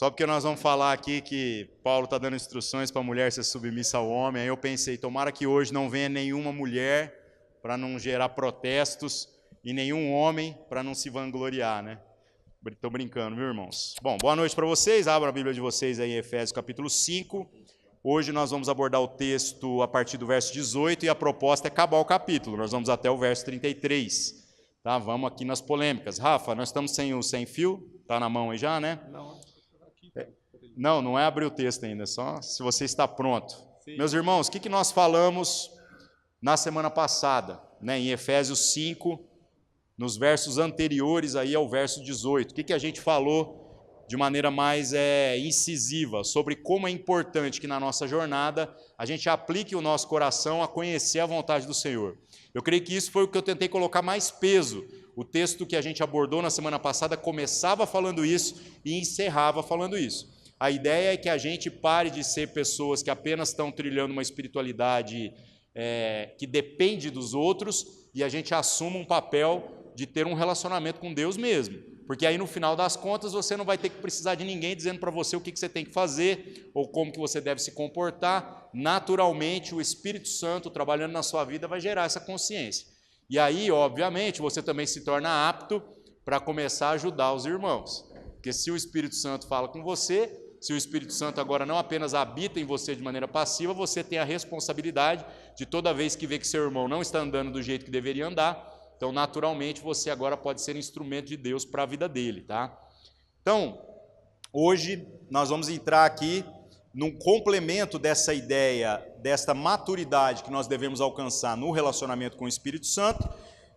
Só porque nós vamos falar aqui que Paulo está dando instruções para a mulher ser submissa ao homem, aí eu pensei, tomara que hoje não venha nenhuma mulher para não gerar protestos e nenhum homem para não se vangloriar, né? Estou brincando, viu, irmãos? Bom, boa noite para vocês, abram a Bíblia de vocês aí em Efésios capítulo 5. Hoje nós vamos abordar o texto a partir do verso 18 e a proposta é acabar o capítulo, nós vamos até o verso 33. Tá? Vamos aqui nas polêmicas. Rafa, nós estamos sem o sem fio? Está na mão aí já, né? Não é abrir o texto ainda, só se você está pronto. Sim. Meus irmãos, o que nós falamos na semana passada, né, em Efésios 5, nos versos anteriores aí ao verso 18? O que a gente falou de maneira mais incisiva sobre como é importante que na nossa jornada a gente aplique o nosso coração a conhecer a vontade do Senhor. Eu creio que isso foi o que eu tentei colocar mais peso. O texto que a gente abordou na semana passada começava falando isso e encerrava falando isso. A ideia é que a gente pare de ser pessoas que apenas estão trilhando uma espiritualidade que depende dos outros e a gente assuma um papel de ter um relacionamento com Deus mesmo. Porque aí, no final das contas, você não vai ter que precisar de ninguém dizendo para você o que você tem que fazer ou como que você deve se comportar. Naturalmente, o Espírito Santo, trabalhando na sua vida, vai gerar essa consciência. E aí, obviamente, você também se torna apto para começar a ajudar os irmãos. Porque se o Espírito Santo fala com você, se o Espírito Santo agora não apenas habita em você de maneira passiva, você tem a responsabilidade de toda vez que vê que seu irmão não está andando do jeito que deveria andar, então naturalmente você agora pode ser instrumento de Deus para a vida dele, tá? Então, hoje nós vamos entrar aqui num complemento dessa ideia, desta maturidade que nós devemos alcançar no relacionamento com o Espírito Santo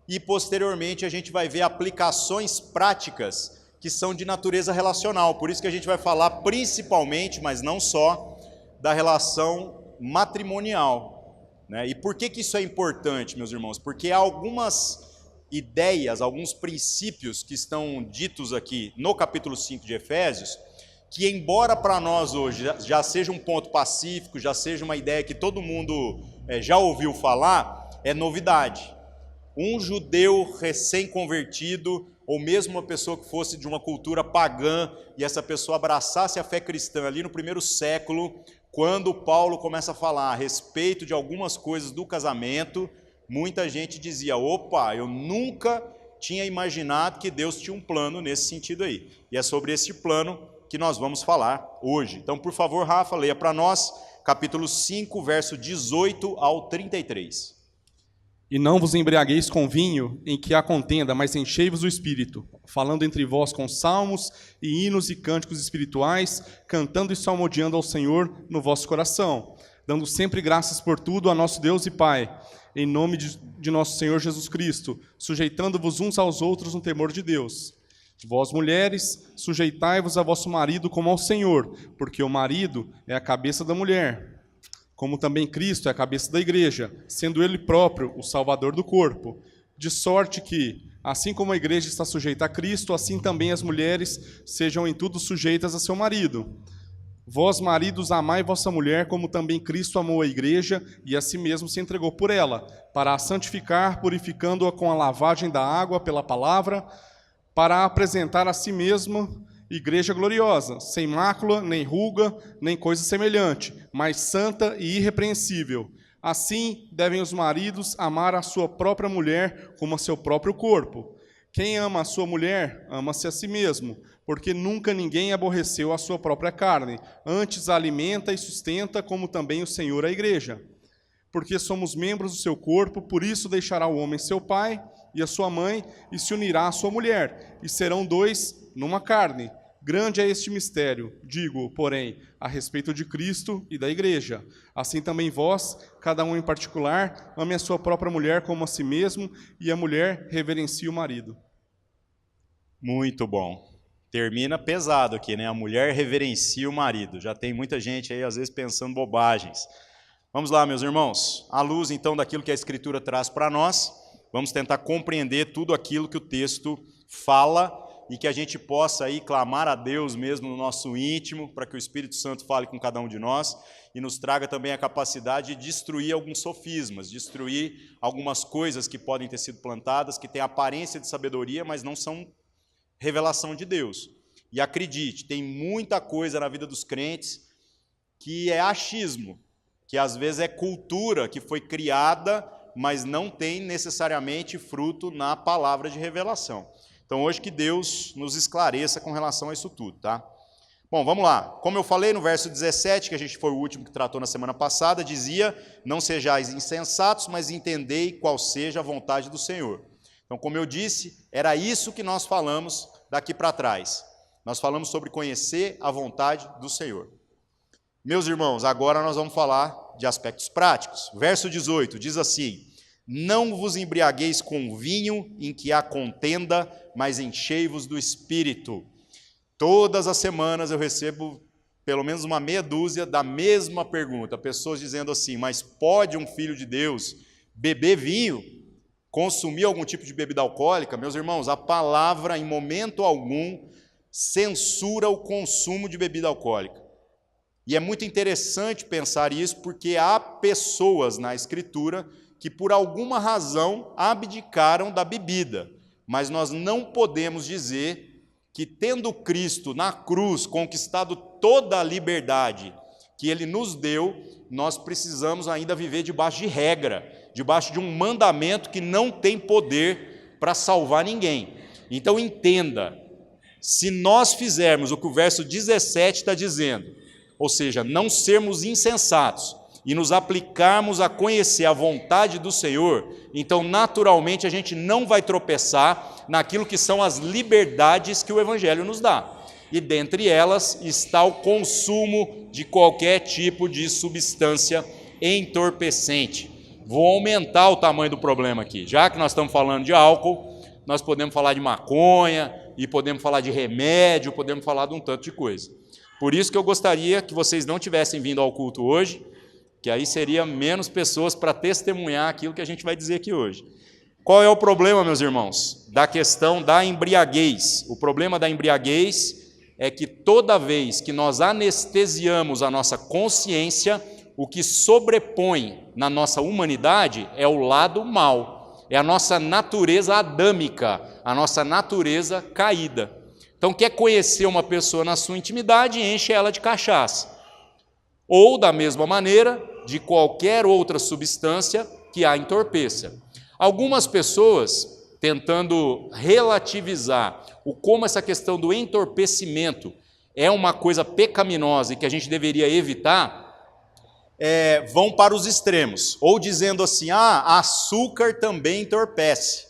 e posteriormente a gente vai ver aplicações práticas que são de natureza relacional. Por isso que a gente vai falar principalmente, mas não só, da relação matrimonial, né? E por que isso é importante, meus irmãos? Porque há algumas ideias, alguns princípios que estão ditos aqui no capítulo 5 de Efésios, que embora para nós hoje já seja um ponto pacífico, já seja uma ideia que todo mundo já ouviu falar, é novidade. Um judeu recém-convertido, ou mesmo uma pessoa que fosse de uma cultura pagã, e essa pessoa abraçasse a fé cristã ali no primeiro século, quando Paulo começa a falar a respeito de algumas coisas do casamento, muita gente dizia, opa, eu nunca tinha imaginado que Deus tinha um plano nesse sentido aí. E é sobre esse plano que nós vamos falar hoje. Então, por favor, Rafa, leia para nós, capítulo 5, verso 18 ao 33. E não vos embriagueis com vinho em que há contenda, mas enchei-vos o Espírito, falando entre vós com salmos e hinos e cânticos espirituais, cantando e salmodiando ao Senhor no vosso coração, dando sempre graças por tudo a nosso Deus e Pai, em nome de nosso Senhor Jesus Cristo, sujeitando-vos uns aos outros no temor de Deus. Vós, mulheres, sujeitai-vos a vosso marido como ao Senhor, porque o marido é a cabeça da mulher, como também Cristo é a cabeça da igreja, sendo ele próprio o salvador do corpo. De sorte que, assim como a igreja está sujeita a Cristo, assim também as mulheres sejam em tudo sujeitas a seu marido. Vós, maridos, amai vossa mulher, como também Cristo amou a igreja e a si mesmo se entregou por ela, para a santificar, purificando-a com a lavagem da água pela palavra, para a apresentar a si mesmo igreja gloriosa, sem mácula, nem ruga, nem coisa semelhante, mas santa e irrepreensível. Assim devem os maridos amar a sua própria mulher como a seu próprio corpo. Quem ama a sua mulher, ama-se a si mesmo, porque nunca ninguém aborreceu a sua própria carne, antes a alimenta e sustenta, como também o Senhor a igreja. Porque somos membros do seu corpo, por isso deixará o homem seu pai e a sua mãe, e se unirá à sua mulher, e serão dois numa carne. Grande é este mistério, digo, porém, a respeito de Cristo e da igreja. Assim também vós, cada um em particular, ame a sua própria mulher como a si mesmo, e a mulher reverencie o marido. Muito bom. Termina pesado aqui, né? A mulher reverencia o marido. Já tem muita gente aí, às vezes, pensando bobagens. Vamos lá, meus irmãos. À luz, então, daquilo que a Escritura traz para nós, vamos tentar compreender tudo aquilo que o texto fala e que a gente possa aí clamar a Deus mesmo no nosso íntimo, para que o Espírito Santo fale com cada um de nós e nos traga também a capacidade de destruir alguns sofismas, destruir algumas coisas que podem ter sido plantadas, que têm aparência de sabedoria, mas não são revelação de Deus. E acredite, tem muita coisa na vida dos crentes que é achismo, que às vezes é cultura que foi criada, mas não tem necessariamente fruto na palavra de revelação. Então, hoje que Deus nos esclareça com relação a isso tudo, tá? Bom, vamos lá. Como eu falei no verso 17, que a gente foi o último que tratou na semana passada, dizia: não sejais insensatos, mas entendei qual seja a vontade do Senhor. Então, como eu disse, era isso que nós falamos daqui para trás. Nós falamos sobre conhecer a vontade do Senhor. Meus irmãos, agora nós vamos falar de aspectos práticos. Verso 18 diz assim: não vos embriagueis com vinho em que há contenda, mas enchei-vos do Espírito. Todas as semanas eu recebo pelo menos uma meia dúzia da mesma pergunta. Pessoas dizendo assim: mas pode um filho de Deus beber vinho? Consumir algum tipo de bebida alcoólica? Meus irmãos, a palavra em momento algum censura o consumo de bebida alcoólica. E é muito interessante pensar isso, porque há pessoas na Escritura que por alguma razão abdicaram da bebida, mas nós não podemos dizer que, tendo Cristo na cruz conquistado toda a liberdade que Ele nos deu, nós precisamos ainda viver debaixo de regra, debaixo de um mandamento que não tem poder para salvar ninguém. Então entenda, se nós fizermos o que o verso 17 está dizendo, ou seja, não sermos insensatos e nos aplicarmos a conhecer a vontade do Senhor, então naturalmente a gente não vai tropeçar naquilo que são as liberdades que o Evangelho nos dá. E dentre elas está o consumo de qualquer tipo de substância entorpecente. Vou aumentar o tamanho do problema aqui. Já que nós estamos falando de álcool, nós podemos falar de maconha, e podemos falar de remédio, podemos falar de um tanto de coisa. Por isso que eu gostaria que vocês não tivessem vindo ao culto hoje, que aí seria menos pessoas para testemunhar aquilo que a gente vai dizer aqui hoje. Qual é o problema, meus irmãos, da questão da embriaguez? O problema da embriaguez é que toda vez que nós anestesiamos a nossa consciência, o que sobrepõe na nossa humanidade é o lado mau, é a nossa natureza adâmica, a nossa natureza caída. Então, quer conhecer uma pessoa na sua intimidade, enche ela de cachaça. Ou, da mesma maneira, de qualquer outra substância que a entorpeça. Algumas pessoas, tentando relativizar como essa questão do entorpecimento é uma coisa pecaminosa e que a gente deveria evitar, vão para os extremos, ou dizendo assim: açúcar também entorpece,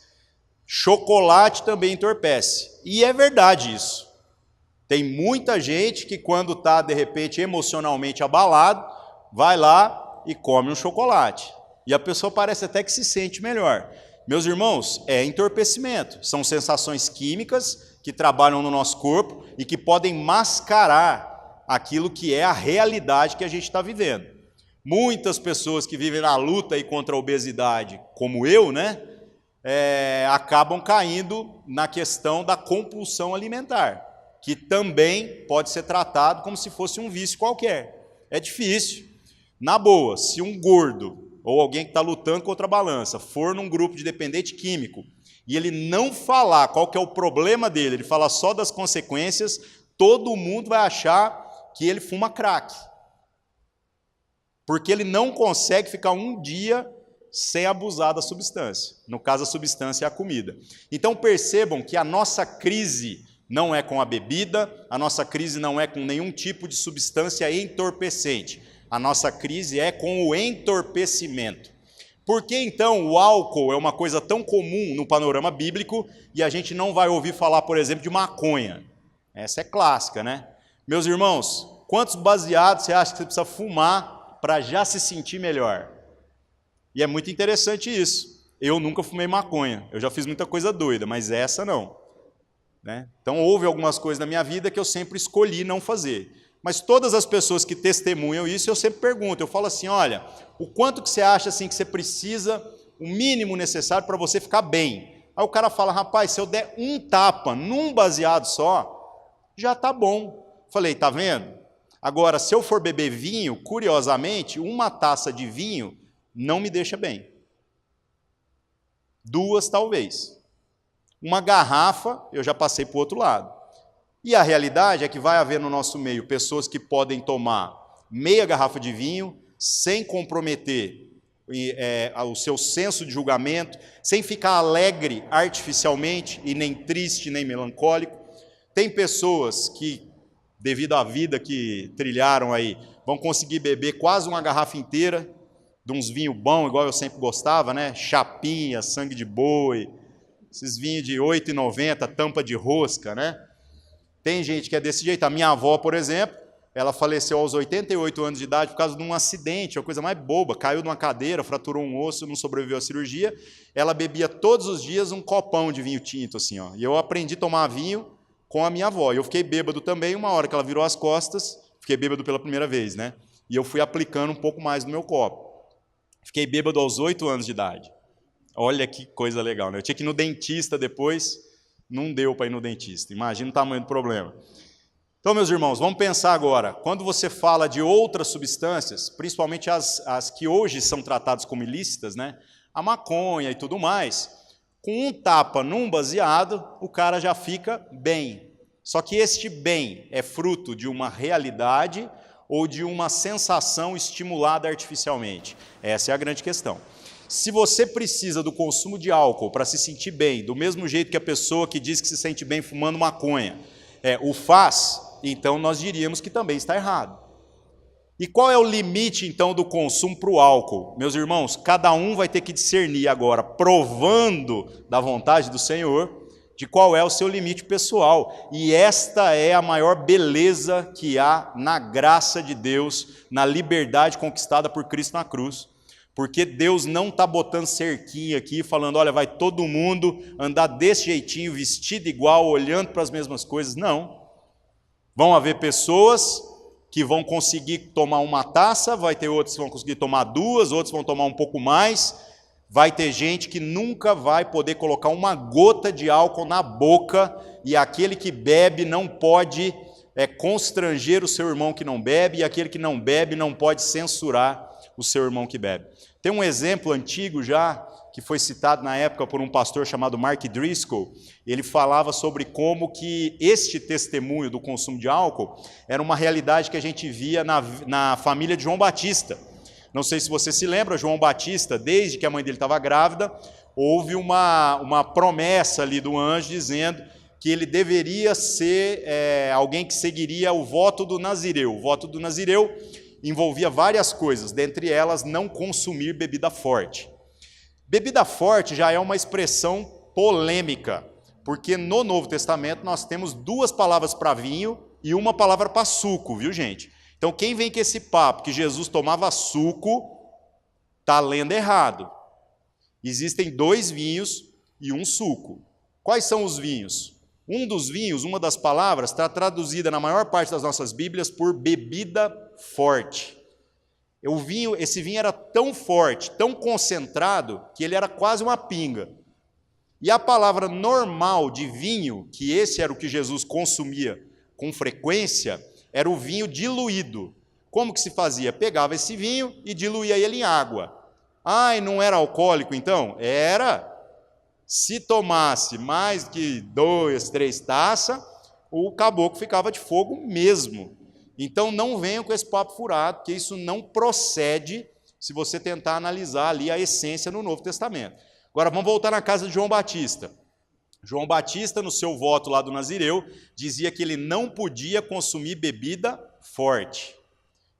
chocolate também entorpece. E é verdade isso. Tem muita gente que, quando está, de repente, emocionalmente abalado, vai lá e come um chocolate. E a pessoa parece até que se sente melhor. Meus irmãos, é entorpecimento. São sensações químicas que trabalham no nosso corpo e que podem mascarar aquilo que é a realidade que a gente está vivendo. Muitas pessoas que vivem na luta aí contra a obesidade, como eu, acabam caindo na questão da compulsão alimentar, que também pode ser tratado como se fosse um vício qualquer. É difícil. Na boa, se um gordo ou alguém que está lutando contra a balança for num grupo de dependente químico e ele não falar qual que é o problema dele, ele falar só das consequências, todo mundo vai achar que ele fuma crack. Porque ele não consegue ficar um dia sem abusar da substância. No caso, a substância é a comida. Então percebam que a nossa crise não é com a bebida, a nossa crise não é com nenhum tipo de substância entorpecente. A nossa crise é com o entorpecimento. Por que então o álcool é uma coisa tão comum no panorama bíblico e a gente não vai ouvir falar, por exemplo, de maconha? Essa é clássica, né? Meus irmãos, quantos baseados você acha que você precisa fumar para já se sentir melhor? E é muito interessante isso. Eu nunca fumei maconha, eu já fiz muita coisa doida, mas essa não. Então houve algumas coisas na minha vida que eu sempre escolhi não fazer. Mas todas as pessoas que testemunham isso, eu sempre pergunto, eu falo assim: olha, o quanto que você acha assim, que você precisa, o mínimo necessário para você ficar bem? Aí o cara fala: rapaz, se eu der um tapa num baseado só, já está bom. Falei: tá vendo? Agora, se eu for beber vinho, curiosamente, uma taça de vinho não me deixa bem. 2 talvez. Uma garrafa, eu já passei para o outro lado. E a realidade é que vai haver no nosso meio pessoas que podem tomar meia garrafa de vinho sem comprometer o seu senso de julgamento, sem ficar alegre artificialmente e nem triste, nem melancólico. Tem pessoas que, devido à vida que trilharam aí, vão conseguir beber quase uma garrafa inteira de uns vinhos bons, igual eu sempre gostava, né? Chapinha, sangue de boi, esses vinhos de R$ 8,90, tampa de rosca, né? Tem gente que é desse jeito. A minha avó, por exemplo, ela faleceu aos 88 anos de idade por causa de um acidente, uma coisa mais boba. Caiu de uma cadeira, fraturou um osso, não sobreviveu à cirurgia. Ela bebia todos os dias um copão de vinho tinto, assim, ó. E eu aprendi a tomar vinho com a minha avó. Eu fiquei bêbado também, uma hora que ela virou as costas, fiquei bêbado pela primeira vez, né? E eu fui aplicando um pouco mais no meu copo. Fiquei bêbado aos 8 anos de idade. Olha que coisa legal, né? Eu tinha que ir no dentista depois, não deu para ir no dentista. Imagina o tamanho do problema. Então, meus irmãos, vamos pensar agora. Quando você fala de outras substâncias, principalmente as que hoje são tratadas como ilícitas, né? A maconha e tudo mais, com um tapa num baseado, o cara já fica bem. Só que este bem é fruto de uma realidade ou de uma sensação estimulada artificialmente? Essa é a grande questão. Se você precisa do consumo de álcool para se sentir bem, do mesmo jeito que a pessoa que diz que se sente bem fumando maconha o faz, então nós diríamos que também está errado. E qual é o limite, então, do consumo para o álcool? Meus irmãos, cada um vai ter que discernir agora, provando da vontade do Senhor, de qual é o seu limite pessoal. E esta é a maior beleza que há na graça de Deus, na liberdade conquistada por Cristo na cruz. Porque Deus não está botando cerquinha aqui, falando, olha, vai todo mundo andar desse jeitinho, vestido igual, olhando para as mesmas coisas. Não. Vão haver pessoas que vão conseguir tomar uma taça, vai ter outros que vão conseguir tomar duas, outros vão tomar um pouco mais. Vai ter gente que nunca vai poder colocar uma gota de álcool na boca, e aquele que bebe não pode constranger o seu irmão que não bebe, e aquele que não bebe não pode censurar o seu irmão que bebe. Tem um exemplo antigo já, que foi citado na época por um pastor chamado Mark Driscoll. Ele falava sobre como que este testemunho do consumo de álcool era uma realidade que a gente via na família de João Batista. Não sei se você se lembra, João Batista, desde que a mãe dele estava grávida, houve uma promessa ali do anjo dizendo que ele deveria ser alguém que seguiria o voto do Nazireu. O voto do Nazireu envolvia várias coisas, dentre elas não consumir bebida forte. Bebida forte já é uma expressão polêmica, porque no Novo Testamento nós temos 2 palavras para vinho e 1 palavra para suco, viu, gente? Então, quem vem com esse papo que Jesus tomava suco, está lendo errado. Existem 2 vinhos e 1 suco. Quais são os vinhos? Um dos vinhos, uma das palavras, está traduzida na maior parte das nossas Bíblias por bebida forte. Esse vinho era tão forte, tão concentrado, que ele era quase uma pinga. E a palavra normal de vinho, que esse era o que Jesus consumia com frequência, era o vinho diluído. Como que se fazia? Pegava esse vinho e diluía ele em água. Ah, e não era alcoólico então? Era. Se tomasse mais que 2, 3 taças, o caboclo ficava de fogo mesmo. Então não venham com esse papo furado, porque isso não procede se você tentar analisar ali a essência no Novo Testamento. Agora vamos voltar na casa de João Batista. João Batista, no seu voto lá do Nazireu, dizia que ele não podia consumir bebida forte.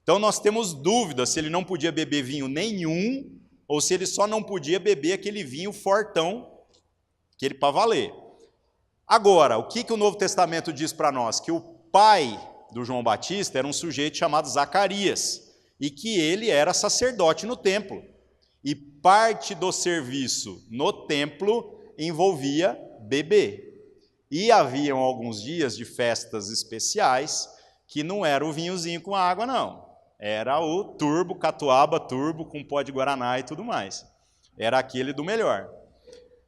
Então nós temos dúvida se ele não podia beber vinho nenhum, ou se ele só não podia beber aquele vinho fortão, aquele para valer. Agora, o que o Novo Testamento diz para nós? Que o pai do João Batista era um sujeito chamado Zacarias, e que ele era sacerdote no templo. E parte do serviço no templo envolvia beber. E haviam alguns dias de festas especiais que não era o vinhozinho com água, não. Era o turbo, catuaba turbo, com pó de guaraná e tudo mais. Era aquele do melhor.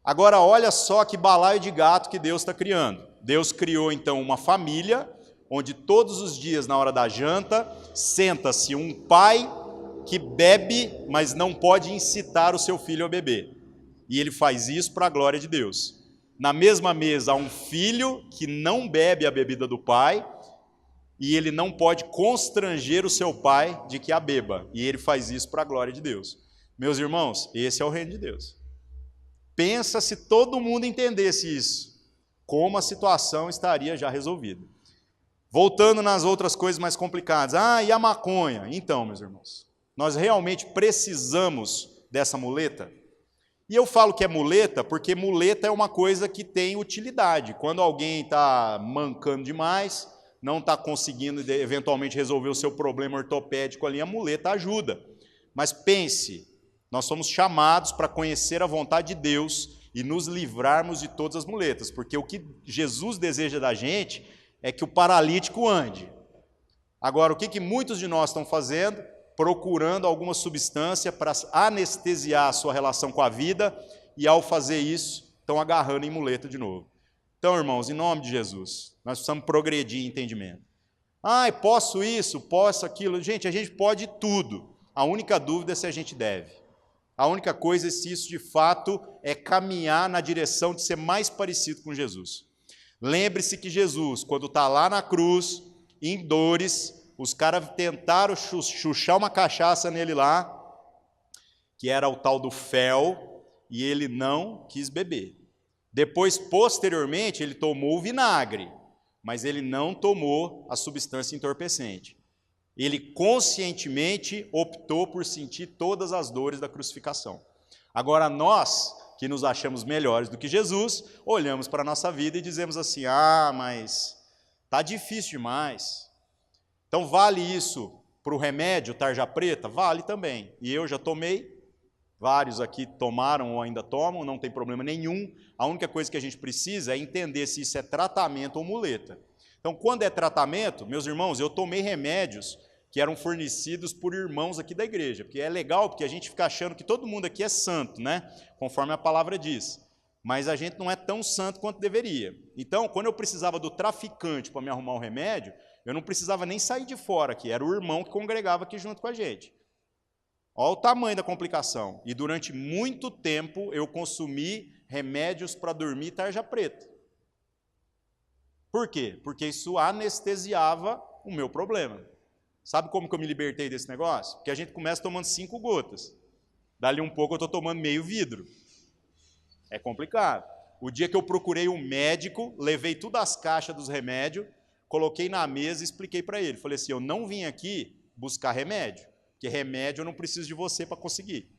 Agora, olha só que balaio de gato que Deus está criando. Deus criou, então, uma família onde todos os dias, na hora da janta, senta-se um pai que bebe, mas não pode incitar o seu filho a beber. E ele faz isso para a glória de Deus. na mesma mesa há um filho que não bebe a bebida do pai, e ele não pode constranger o seu pai de que a beba, e ele faz isso para a glória de Deus. Meus irmãos, esse é o reino de Deus. Pensa se todo mundo entendesse isso, como a situação estaria já resolvida. Voltando nas outras coisas mais complicadas. E a maconha? Então, meus irmãos, nós realmente precisamos dessa muleta? E eu falo que é muleta porque muleta é uma coisa que tem utilidade. Quando alguém está mancando demais, não está conseguindo eventualmente resolver o seu problema ortopédico ali, a muleta ajuda. Mas pense, nós somos chamados para conhecer a vontade de Deus e nos livrarmos de todas as muletas, porque o que Jesus deseja da gente é que o paralítico ande. Agora, o que muitos de nós estão fazendo? Procurando alguma substância para anestesiar a sua relação com a vida, e ao fazer isso, estão agarrando em muleta de novo. Então, irmãos, em nome de Jesus, nós precisamos progredir em entendimento. Posso isso, posso aquilo. Gente, a gente pode tudo. A única dúvida é se a gente deve. A única coisa é se isso, de fato, é caminhar na direção de ser mais parecido com Jesus. Lembre-se que Jesus, quando está lá na cruz, em dores, os caras tentaram chuchar uma cachaça nele lá, que era o tal do fel, e ele não quis beber. Depois, posteriormente, ele tomou o vinagre, mas ele não tomou a substância entorpecente. Ele conscientemente optou por sentir todas as dores da crucificação. Agora, nós, que nos achamos melhores do que Jesus, olhamos para a nossa vida e dizemos assim, mas está difícil demais. Então, vale isso para o remédio tarja preta? Vale também. E eu já tomei, vários aqui tomaram ou ainda tomam, não tem problema nenhum. A única coisa que a gente precisa é entender se isso é tratamento ou muleta. Então, quando é tratamento, meus irmãos, eu tomei remédios que eram fornecidos por irmãos aqui da igreja, porque é legal, porque a gente fica achando que todo mundo aqui é santo, né? Conforme a palavra diz. Mas a gente não é tão santo quanto deveria. Então, quando eu precisava do traficante para me arrumar um remédio, eu não precisava nem sair de fora aqui, era o irmão que congregava aqui junto com a gente. Olha o tamanho da complicação. E durante muito tempo eu consumi remédios para dormir tarja preta. Por quê? Porque isso anestesiava o meu problema. Sabe como que eu me libertei desse negócio? Porque a gente começa tomando 5 gotas. Dali um pouco eu estou tomando meio vidro. É complicado. O dia que eu procurei um médico, levei todas as caixas dos remédios, coloquei na mesa e expliquei para ele. Falei assim, eu não vim aqui buscar remédio, porque remédio eu não preciso de você para conseguir.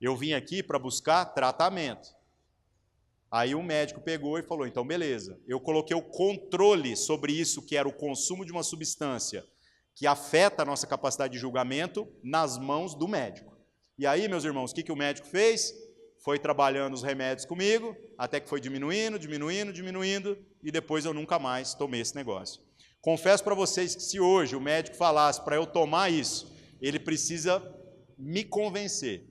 Eu vim aqui para buscar tratamento. Aí o médico pegou e falou, então beleza. Eu coloquei o controle sobre isso, que era o consumo de uma substância que afeta a nossa capacidade de julgamento, nas mãos do médico. E aí, meus irmãos, o que o médico fez? Foi trabalhando os remédios comigo, até que foi diminuindo, e depois eu nunca mais tomei esse negócio. Confesso para vocês que se hoje o médico falasse para eu tomar isso, ele precisa me convencer.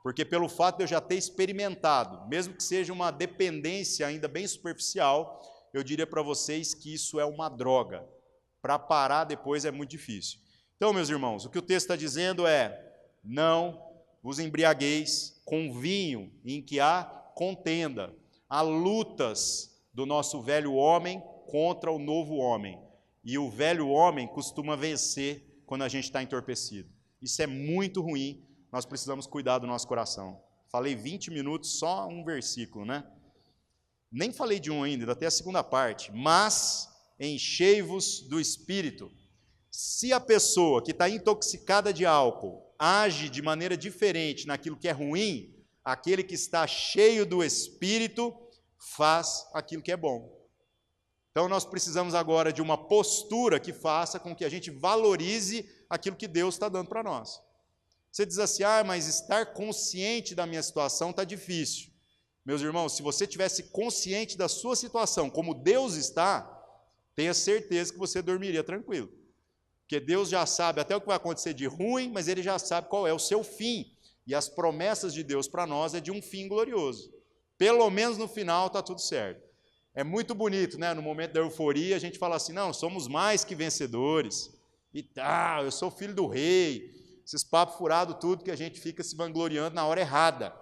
Porque pelo fato de eu já ter experimentado, mesmo que seja uma dependência ainda bem superficial, eu diria para vocês que isso é uma droga. Para parar depois é muito difícil. Então, meus irmãos, o que o texto está dizendo é, não vos embriagueis com vinho em que há contenda. Há lutas do nosso velho homem contra o novo homem. E o velho homem costuma vencer quando a gente está entorpecido. Isso é muito ruim, nós precisamos cuidar do nosso coração. Falei 20 minutos, só um versículo, né? Nem falei de um ainda tem a segunda parte. Mas enchei-vos do Espírito. Se a pessoa que está intoxicada de álcool age de maneira diferente naquilo que é ruim, aquele que está cheio do Espírito faz aquilo que é bom. Então nós precisamos agora de uma postura que faça com que a gente valorize aquilo que Deus está dando para nós. Você diz assim, mas estar consciente da minha situação está difícil. Meus irmãos, se você tivesse consciente da sua situação, como Deus está, tenha certeza que você dormiria tranquilo. Porque Deus já sabe até o que vai acontecer de ruim, mas Ele já sabe qual é o seu fim. E as promessas de Deus para nós é de um fim glorioso. Pelo menos no final está tudo certo. É muito bonito, né? No momento da euforia, a gente fala assim, não, somos mais que vencedores. E tal, eu sou filho do rei. Esses papos furados tudo que a gente fica se vangloriando na hora errada.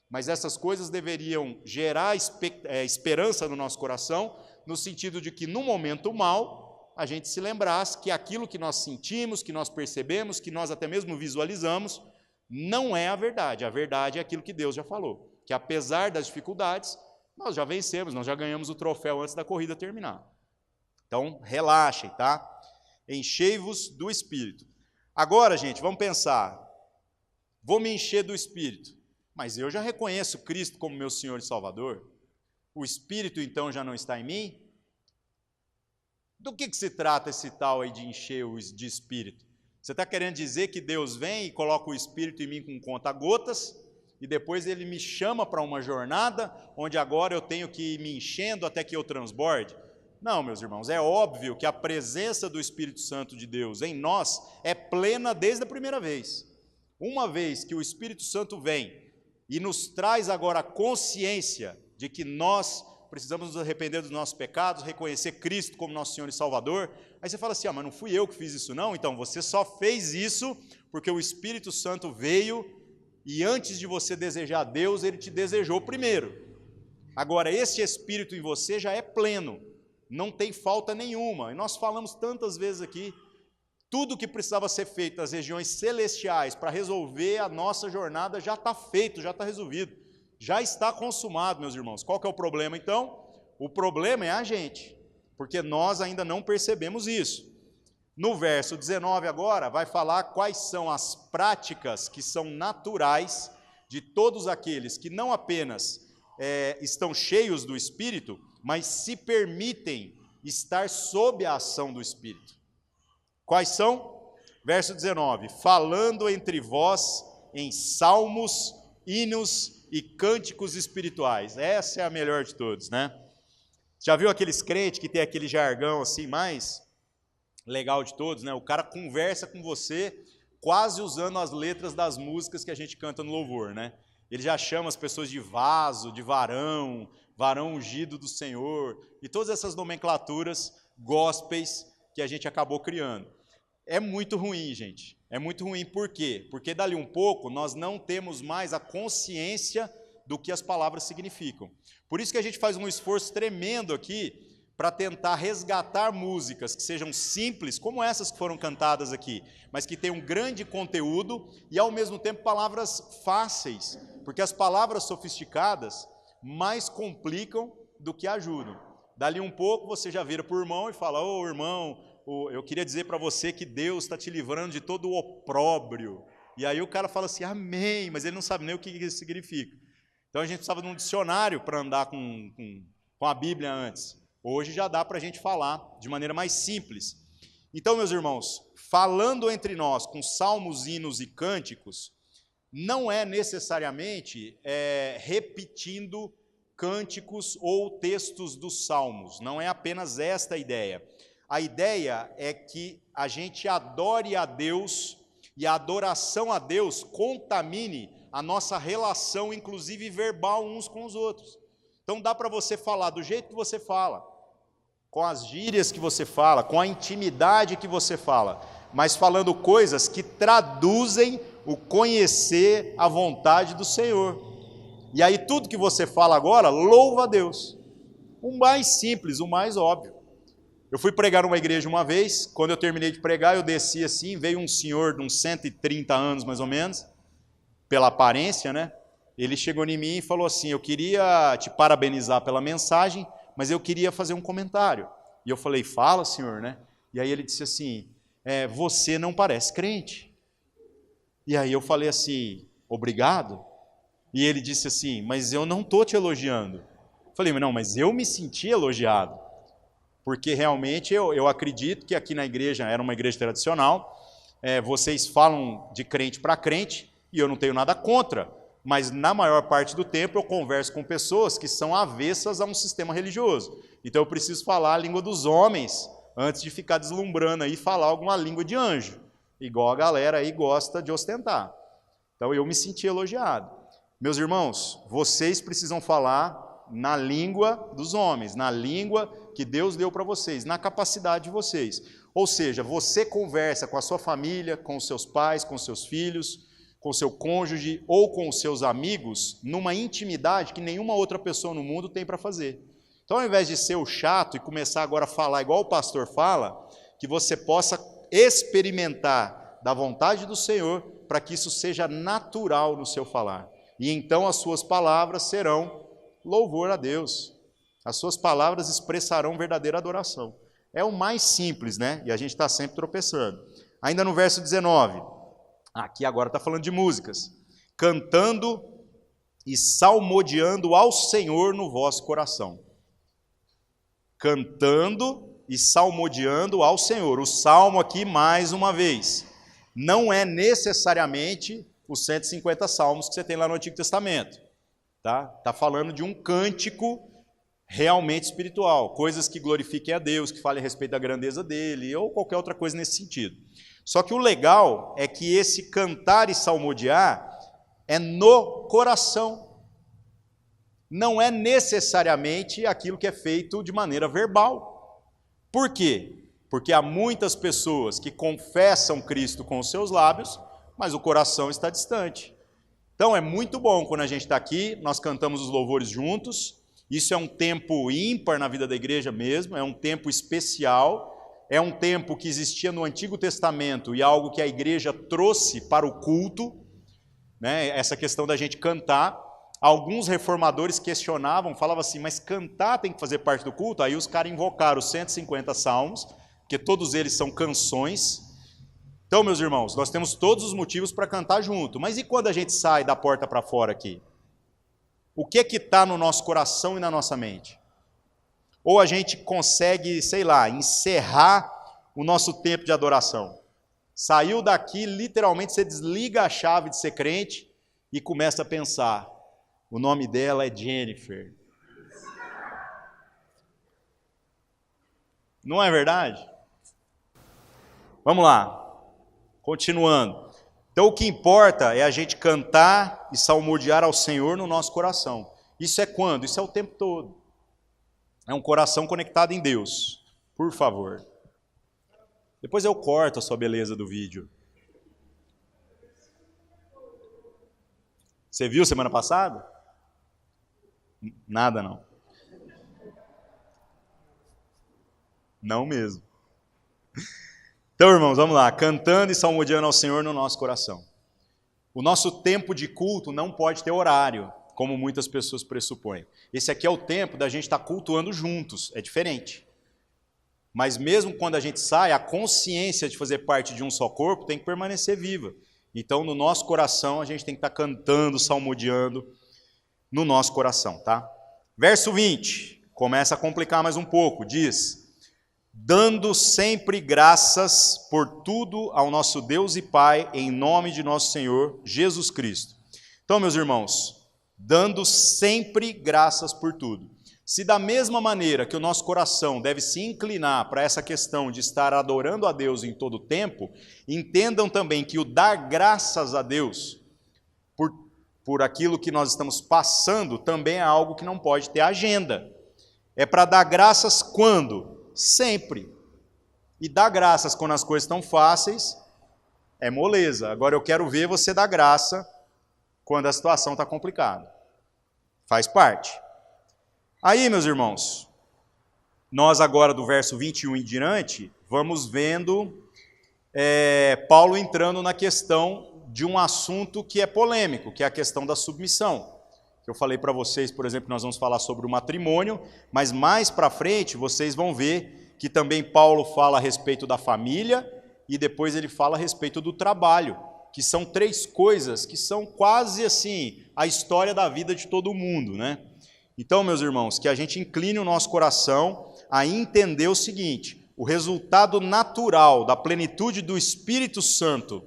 mas essas coisas deveriam gerar esperança no nosso coração, no sentido de que, no momento mal, a gente se lembrasse que aquilo que nós sentimos, que nós percebemos, que nós até mesmo visualizamos, não é a verdade. A verdade é aquilo que Deus já falou, que apesar das dificuldades, nós já vencemos, nós já ganhamos o troféu antes da corrida terminar. Então, relaxem, tá? Enchei-vos do Espírito. Agora, gente, vamos pensar. Vou me encher do Espírito, mas eu já reconheço Cristo como meu Senhor e Salvador. O Espírito, então, já não está em mim? Do que se trata esse tal aí de encher de Espírito? Você está querendo dizer que Deus vem e coloca o Espírito em mim com conta-gotas, e depois Ele me chama para uma jornada, onde agora eu tenho que ir me enchendo até que eu transborde? Não, meus irmãos, é óbvio que a presença do Espírito Santo de Deus em nós é plena desde a primeira vez. Uma vez que o Espírito Santo vem e nos traz agora a consciência de que nós precisamos nos arrepender dos nossos pecados, reconhecer Cristo como nosso Senhor e Salvador, aí você fala assim, mas não fui eu que fiz isso não? Então, você só fez isso porque o Espírito Santo veio e antes de você desejar Deus, Ele te desejou primeiro. Agora, esse Espírito em você já é pleno, não tem falta nenhuma, e nós falamos tantas vezes aqui, tudo que precisava ser feito nas regiões celestiais para resolver a nossa jornada já está feito, já está resolvido, já está consumado, meus irmãos. Qual que é o problema, então? O problema é a gente, porque nós ainda não percebemos isso. No verso 19 agora, vai falar quais são as práticas que são naturais de todos aqueles que não apenas estão cheios do Espírito, mas se permitem estar sob a ação do Espírito. Quais são? Verso 19, falando entre vós em salmos, hinos e cânticos espirituais. Essa é a melhor de todos, né? Já viu aqueles crentes que tem aquele jargão assim mais legal de todos, né? O cara conversa com você quase usando as letras das músicas que a gente canta no louvor, né? Ele já chama as pessoas de vaso, de varão, varão ungido do Senhor, e todas essas nomenclaturas gospels que a gente acabou criando. É muito ruim, gente. É muito ruim. Por quê? Porque dali um pouco nós não temos mais a consciência do que as palavras significam. Por isso que a gente faz um esforço tremendo aqui para tentar resgatar músicas que sejam simples, como essas que foram cantadas aqui, mas que tenham um grande conteúdo e, ao mesmo tempo, palavras fáceis, porque as palavras sofisticadas mais complicam do que ajudam. Dali um pouco você já vira para o irmão e fala, ô irmão, eu queria dizer para você que Deus está te livrando de todo o opróbrio. E aí o cara fala assim, amém, mas ele não sabe nem o que isso significa. Então a gente precisava de um dicionário para andar com a Bíblia antes. Hoje já dá para a gente falar de maneira mais simples. Então, meus irmãos, falando entre nós com salmos, hinos e cânticos, não é necessariamente repetindo cânticos ou textos dos salmos, não é apenas esta a ideia. A ideia é que a gente adore a Deus e a adoração a Deus contamine a nossa relação, inclusive verbal, uns com os outros. Então dá para você falar do jeito que você fala, com as gírias que você fala, com a intimidade que você fala, mas falando coisas que traduzem o conhecer a vontade do Senhor. E aí tudo que você fala agora, louva a Deus. O mais simples, o mais óbvio. Eu fui pregar numa igreja uma vez, quando eu terminei de pregar, eu desci assim, veio um senhor de uns 130 anos mais ou menos, pela aparência, né? Ele chegou em mim e falou assim, eu queria te parabenizar pela mensagem, mas eu queria fazer um comentário. E eu falei, fala, senhor, né? E aí ele disse assim, você não parece crente. E aí eu falei assim, obrigado. E ele disse assim, mas eu não estou te elogiando. Eu falei, não, mas eu me senti elogiado. Porque realmente eu acredito que aqui na igreja, era uma igreja tradicional, vocês falam de crente para crente, e eu não tenho nada contra, mas na maior parte do tempo eu converso com pessoas que são avessas a um sistema religioso. Então eu preciso falar a língua dos homens, antes de ficar deslumbrando aí e falar alguma língua de anjo, igual a galera aí gosta de ostentar. Então eu me senti elogiado. Meus irmãos, vocês precisam falar na língua dos homens, na língua que Deus deu para vocês, na capacidade de vocês. Ou seja, você conversa com a sua família, com os seus pais, com os seus filhos, com seu cônjuge ou com os seus amigos numa intimidade que nenhuma outra pessoa no mundo tem para fazer. Então, ao invés de ser o chato e começar agora a falar igual o pastor fala, que você possa experimentar da vontade do Senhor para que isso seja natural no seu falar. E então as suas palavras serão louvor a Deus. As suas palavras expressarão verdadeira adoração. É o mais simples, né? E a gente está sempre tropeçando. Ainda no verso 19, aqui agora está falando de músicas. Cantando e salmodiando ao Senhor no vosso coração. Cantando e salmodiando ao Senhor. O salmo aqui, mais uma vez, não é necessariamente os 150 salmos que você tem lá no Antigo Testamento. Tá falando de um cântico realmente espiritual, coisas que glorifiquem a Deus, que falem a respeito da grandeza dele, ou qualquer outra coisa nesse sentido. Só que o legal é que esse cantar e salmodiar é no coração. Não é necessariamente aquilo que é feito de maneira verbal. Por quê? Porque há muitas pessoas que confessam Cristo com os seus lábios, mas o coração está distante. Então é muito bom quando a gente está aqui, nós cantamos os louvores juntos. Isso é um tempo ímpar na vida da igreja mesmo, é um tempo especial, é um tempo que existia no Antigo Testamento e algo que a igreja trouxe para o culto, né? Essa questão da gente cantar. Alguns reformadores questionavam, falavam assim, mas cantar tem que fazer parte do culto? Aí os caras invocaram os 150 salmos, porque todos eles são canções. Então, meus irmãos, nós temos todos os motivos para cantar junto. Mas e quando a gente sai da porta para fora aqui? O que está no nosso coração e na nossa mente? Ou a gente consegue, sei lá, encerrar o nosso tempo de adoração? Saiu daqui, literalmente você desliga a chave de ser crente e começa a pensar, o nome dela é Jennifer. Não é verdade? Vamos lá, continuando. Então o que importa é a gente cantar e salmodiar ao Senhor no nosso coração. Isso é quando? Isso é o tempo todo. É um coração conectado em Deus. Por favor. Depois eu corto a sua beleza do vídeo. Você viu semana passada? Nada não. Não mesmo. Então, irmãos, vamos lá. Cantando e salmodiando ao Senhor no nosso coração. O nosso tempo de culto não pode ter horário, como muitas pessoas pressupõem. Esse aqui é o tempo da gente estar cultuando juntos. É diferente. Mas mesmo quando a gente sai, a consciência de fazer parte de um só corpo tem que permanecer viva. Então, no nosso coração, a gente tem que estar cantando, salmodiando no nosso coração, tá? Verso 20, começa a complicar mais um pouco, diz: dando sempre graças por tudo ao nosso Deus e Pai, em nome de nosso Senhor Jesus Cristo. Então, meus irmãos, dando sempre graças por tudo. Se da mesma maneira que o nosso coração deve se inclinar para essa questão de estar adorando a Deus em todo o tempo, entendam também que o dar graças a Deus por aquilo que nós estamos passando também é algo que não pode ter agenda. É para dar graças quando? Sempre. E dar graças quando as coisas estão fáceis é moleza. Agora eu quero ver você dar graça quando a situação está complicada. Faz parte. Aí, meus irmãos, nós agora do verso 21 em diante, vamos vendo Paulo entrando na questão de um assunto que é polêmico, que é a questão da submissão. Eu falei para vocês, por exemplo, nós vamos falar sobre o matrimônio, mas mais para frente vocês vão ver que também Paulo fala a respeito da família e depois ele fala a respeito do trabalho, que são três coisas que são quase assim a história da vida de todo mundo, né? Então, meus irmãos, que a gente incline o nosso coração a entender o seguinte: o resultado natural da plenitude do Espírito Santo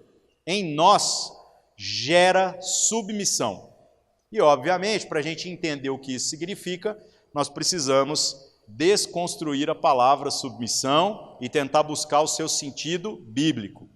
em nós gera submissão. E, obviamente, para a gente entender o que isso significa, nós precisamos desconstruir a palavra submissão e tentar buscar o seu sentido bíblico.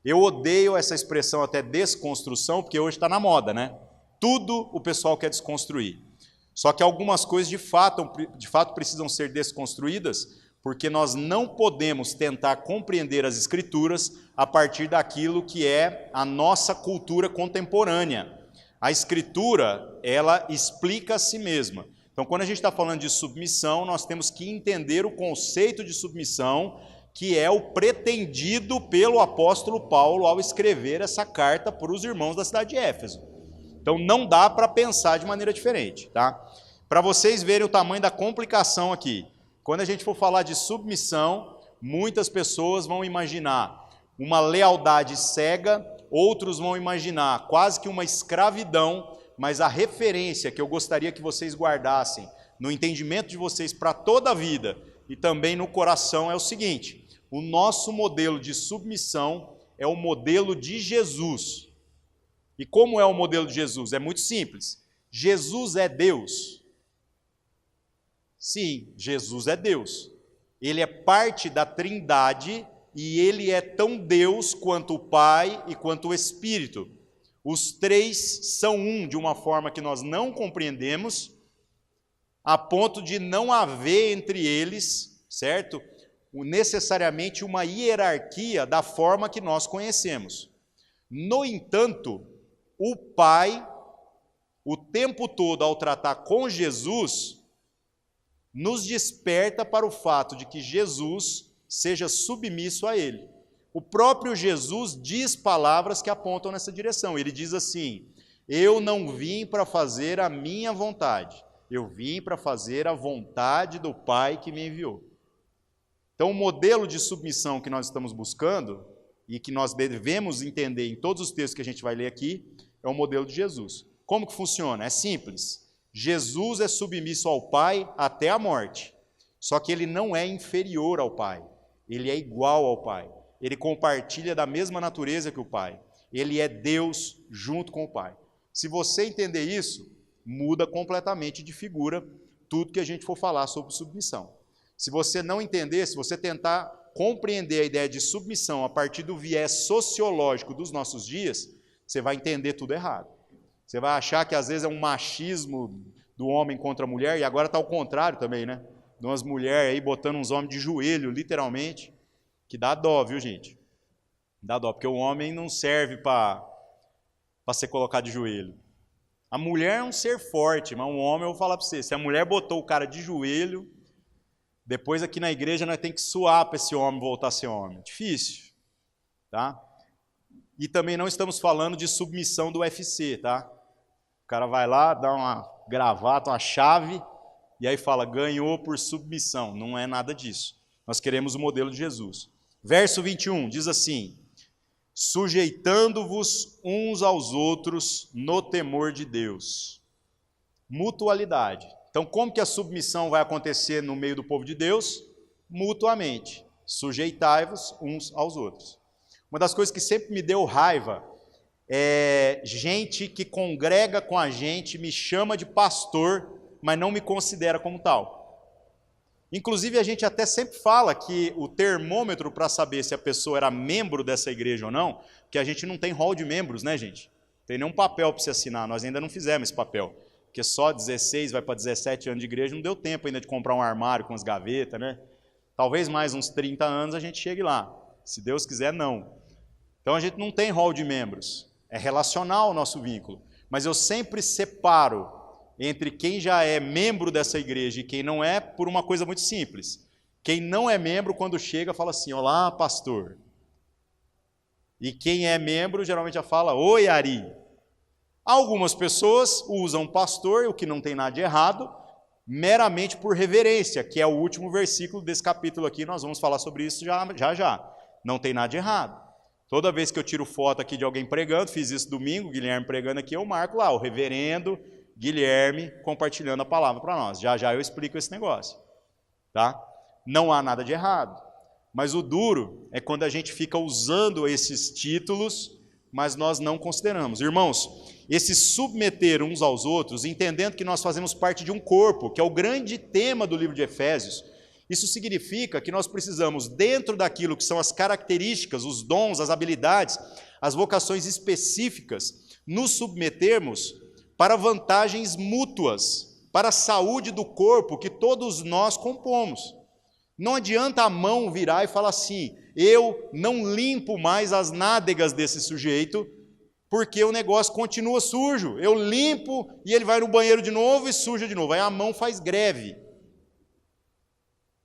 Eu odeio essa expressão até desconstrução, porque hoje está na moda, né? Tudo o pessoal quer desconstruir. Só que algumas coisas de fato precisam ser desconstruídas, porque nós não podemos tentar compreender as Escrituras a partir daquilo que é a nossa cultura contemporânea. A Escritura, ela explica a si mesma. Então, quando a gente está falando de submissão, nós temos que entender o conceito de submissão, que é o pretendido pelo apóstolo Paulo ao escrever essa carta para os irmãos da cidade de Éfeso. Então, não dá para pensar de maneira diferente, tá? Para vocês verem o tamanho da complicação aqui. Quando a gente for falar de submissão, muitas pessoas vão imaginar uma lealdade cega, outros vão imaginar quase que uma escravidão, mas a referência que eu gostaria que vocês guardassem no entendimento de vocês para toda a vida e também no coração é o seguinte: o nosso modelo de submissão é o modelo de Jesus. E como é o modelo de Jesus? É muito simples. Jesus é Deus. Sim, Jesus é Deus. Ele é parte da Trindade e ele é tão Deus quanto o Pai e quanto o Espírito. Os três são um de uma forma que nós não compreendemos, a ponto de não haver entre eles, certo? Necessariamente uma hierarquia da forma que nós conhecemos. No entanto, o Pai, o tempo todo ao tratar com Jesus, nos desperta para o fato de que Jesus seja submisso a Ele. O próprio Jesus diz palavras que apontam nessa direção. Ele diz assim: eu não vim para fazer a minha vontade, eu vim para fazer a vontade do Pai que me enviou. Então, o modelo de submissão que nós estamos buscando, e que nós devemos entender em todos os textos que a gente vai ler aqui, é o modelo de Jesus. Como que funciona? É simples. Jesus é submisso ao Pai até a morte. Só que ele não é inferior ao Pai. Ele é igual ao Pai. Ele compartilha da mesma natureza que o Pai. Ele é Deus junto com o Pai. Se você entender isso, muda completamente de figura tudo que a gente for falar sobre submissão. Se você não entender, se você tentar compreender a ideia de submissão a partir do viés sociológico dos nossos dias, você vai entender tudo errado. Você vai achar que às vezes é um machismo do homem contra a mulher, e agora está ao contrário também, né? De umas mulheres aí botando uns homens de joelho, literalmente, que dá dó, viu, gente? Dá dó, porque o homem não serve para ser colocado de joelho. A mulher é um ser forte, mas um homem, eu vou falar para você, se a mulher botou o cara de joelho, depois aqui na igreja nós temos que suar para esse homem voltar a ser homem. Difícil, tá? E também não estamos falando de submissão do UFC, tá? O cara vai lá, dá uma gravata, uma chave, e aí fala, ganhou por submissão. Não é nada disso. Nós queremos o modelo de Jesus. Verso 21 diz assim: sujeitando-vos uns aos outros no temor de Deus. Mutualidade. Então, como que a submissão vai acontecer no meio do povo de Deus? Mutuamente. Sujeitai-vos uns aos outros. Uma das coisas que sempre me deu raiva é gente que congrega com a gente, me chama de pastor, mas não me considera como tal. Inclusive, a gente até sempre fala que o termômetro para saber se a pessoa era membro dessa igreja ou não, que a gente não tem rol de membros, né, gente? Não tem nenhum papel para você assinar, nós ainda não fizemos esse papel. Porque só 16, vai para 17 anos de igreja, não deu tempo ainda de comprar um armário com as gavetas, né? Talvez mais uns 30 anos a gente chegue lá. Se Deus quiser, não. Então a gente não tem rol de membros. É relacional o nosso vínculo. Mas eu sempre separo entre quem já é membro dessa igreja e quem não é por uma coisa muito simples. Quem não é membro, quando chega, fala assim, olá, pastor. E quem é membro, geralmente já fala, oi, Ari. Algumas pessoas usam pastor, o que não tem nada de errado, meramente por reverência, que é o último versículo desse capítulo aqui, nós vamos falar sobre isso já. Não tem nada de errado. Toda vez que eu tiro foto aqui de alguém pregando, fiz isso domingo, Guilherme pregando aqui, eu marco lá, o reverendo Guilherme compartilhando a palavra para nós. Já eu explico esse negócio, tá? Não há nada de errado. Mas o duro é quando a gente fica usando esses títulos, mas nós não consideramos. Irmãos, esse submeter uns aos outros, entendendo que nós fazemos parte de um corpo, que é o grande tema do livro de Efésios, isso significa que nós precisamos, dentro daquilo que são as características, os dons, as habilidades, as vocações específicas, nos submetermos para vantagens mútuas, para a saúde do corpo que todos nós compomos. Não adianta a mão virar e falar assim, eu não limpo mais as nádegas desse sujeito, porque o negócio continua sujo. Eu limpo e ele vai no banheiro de novo e suja de novo. Aí a mão faz greve.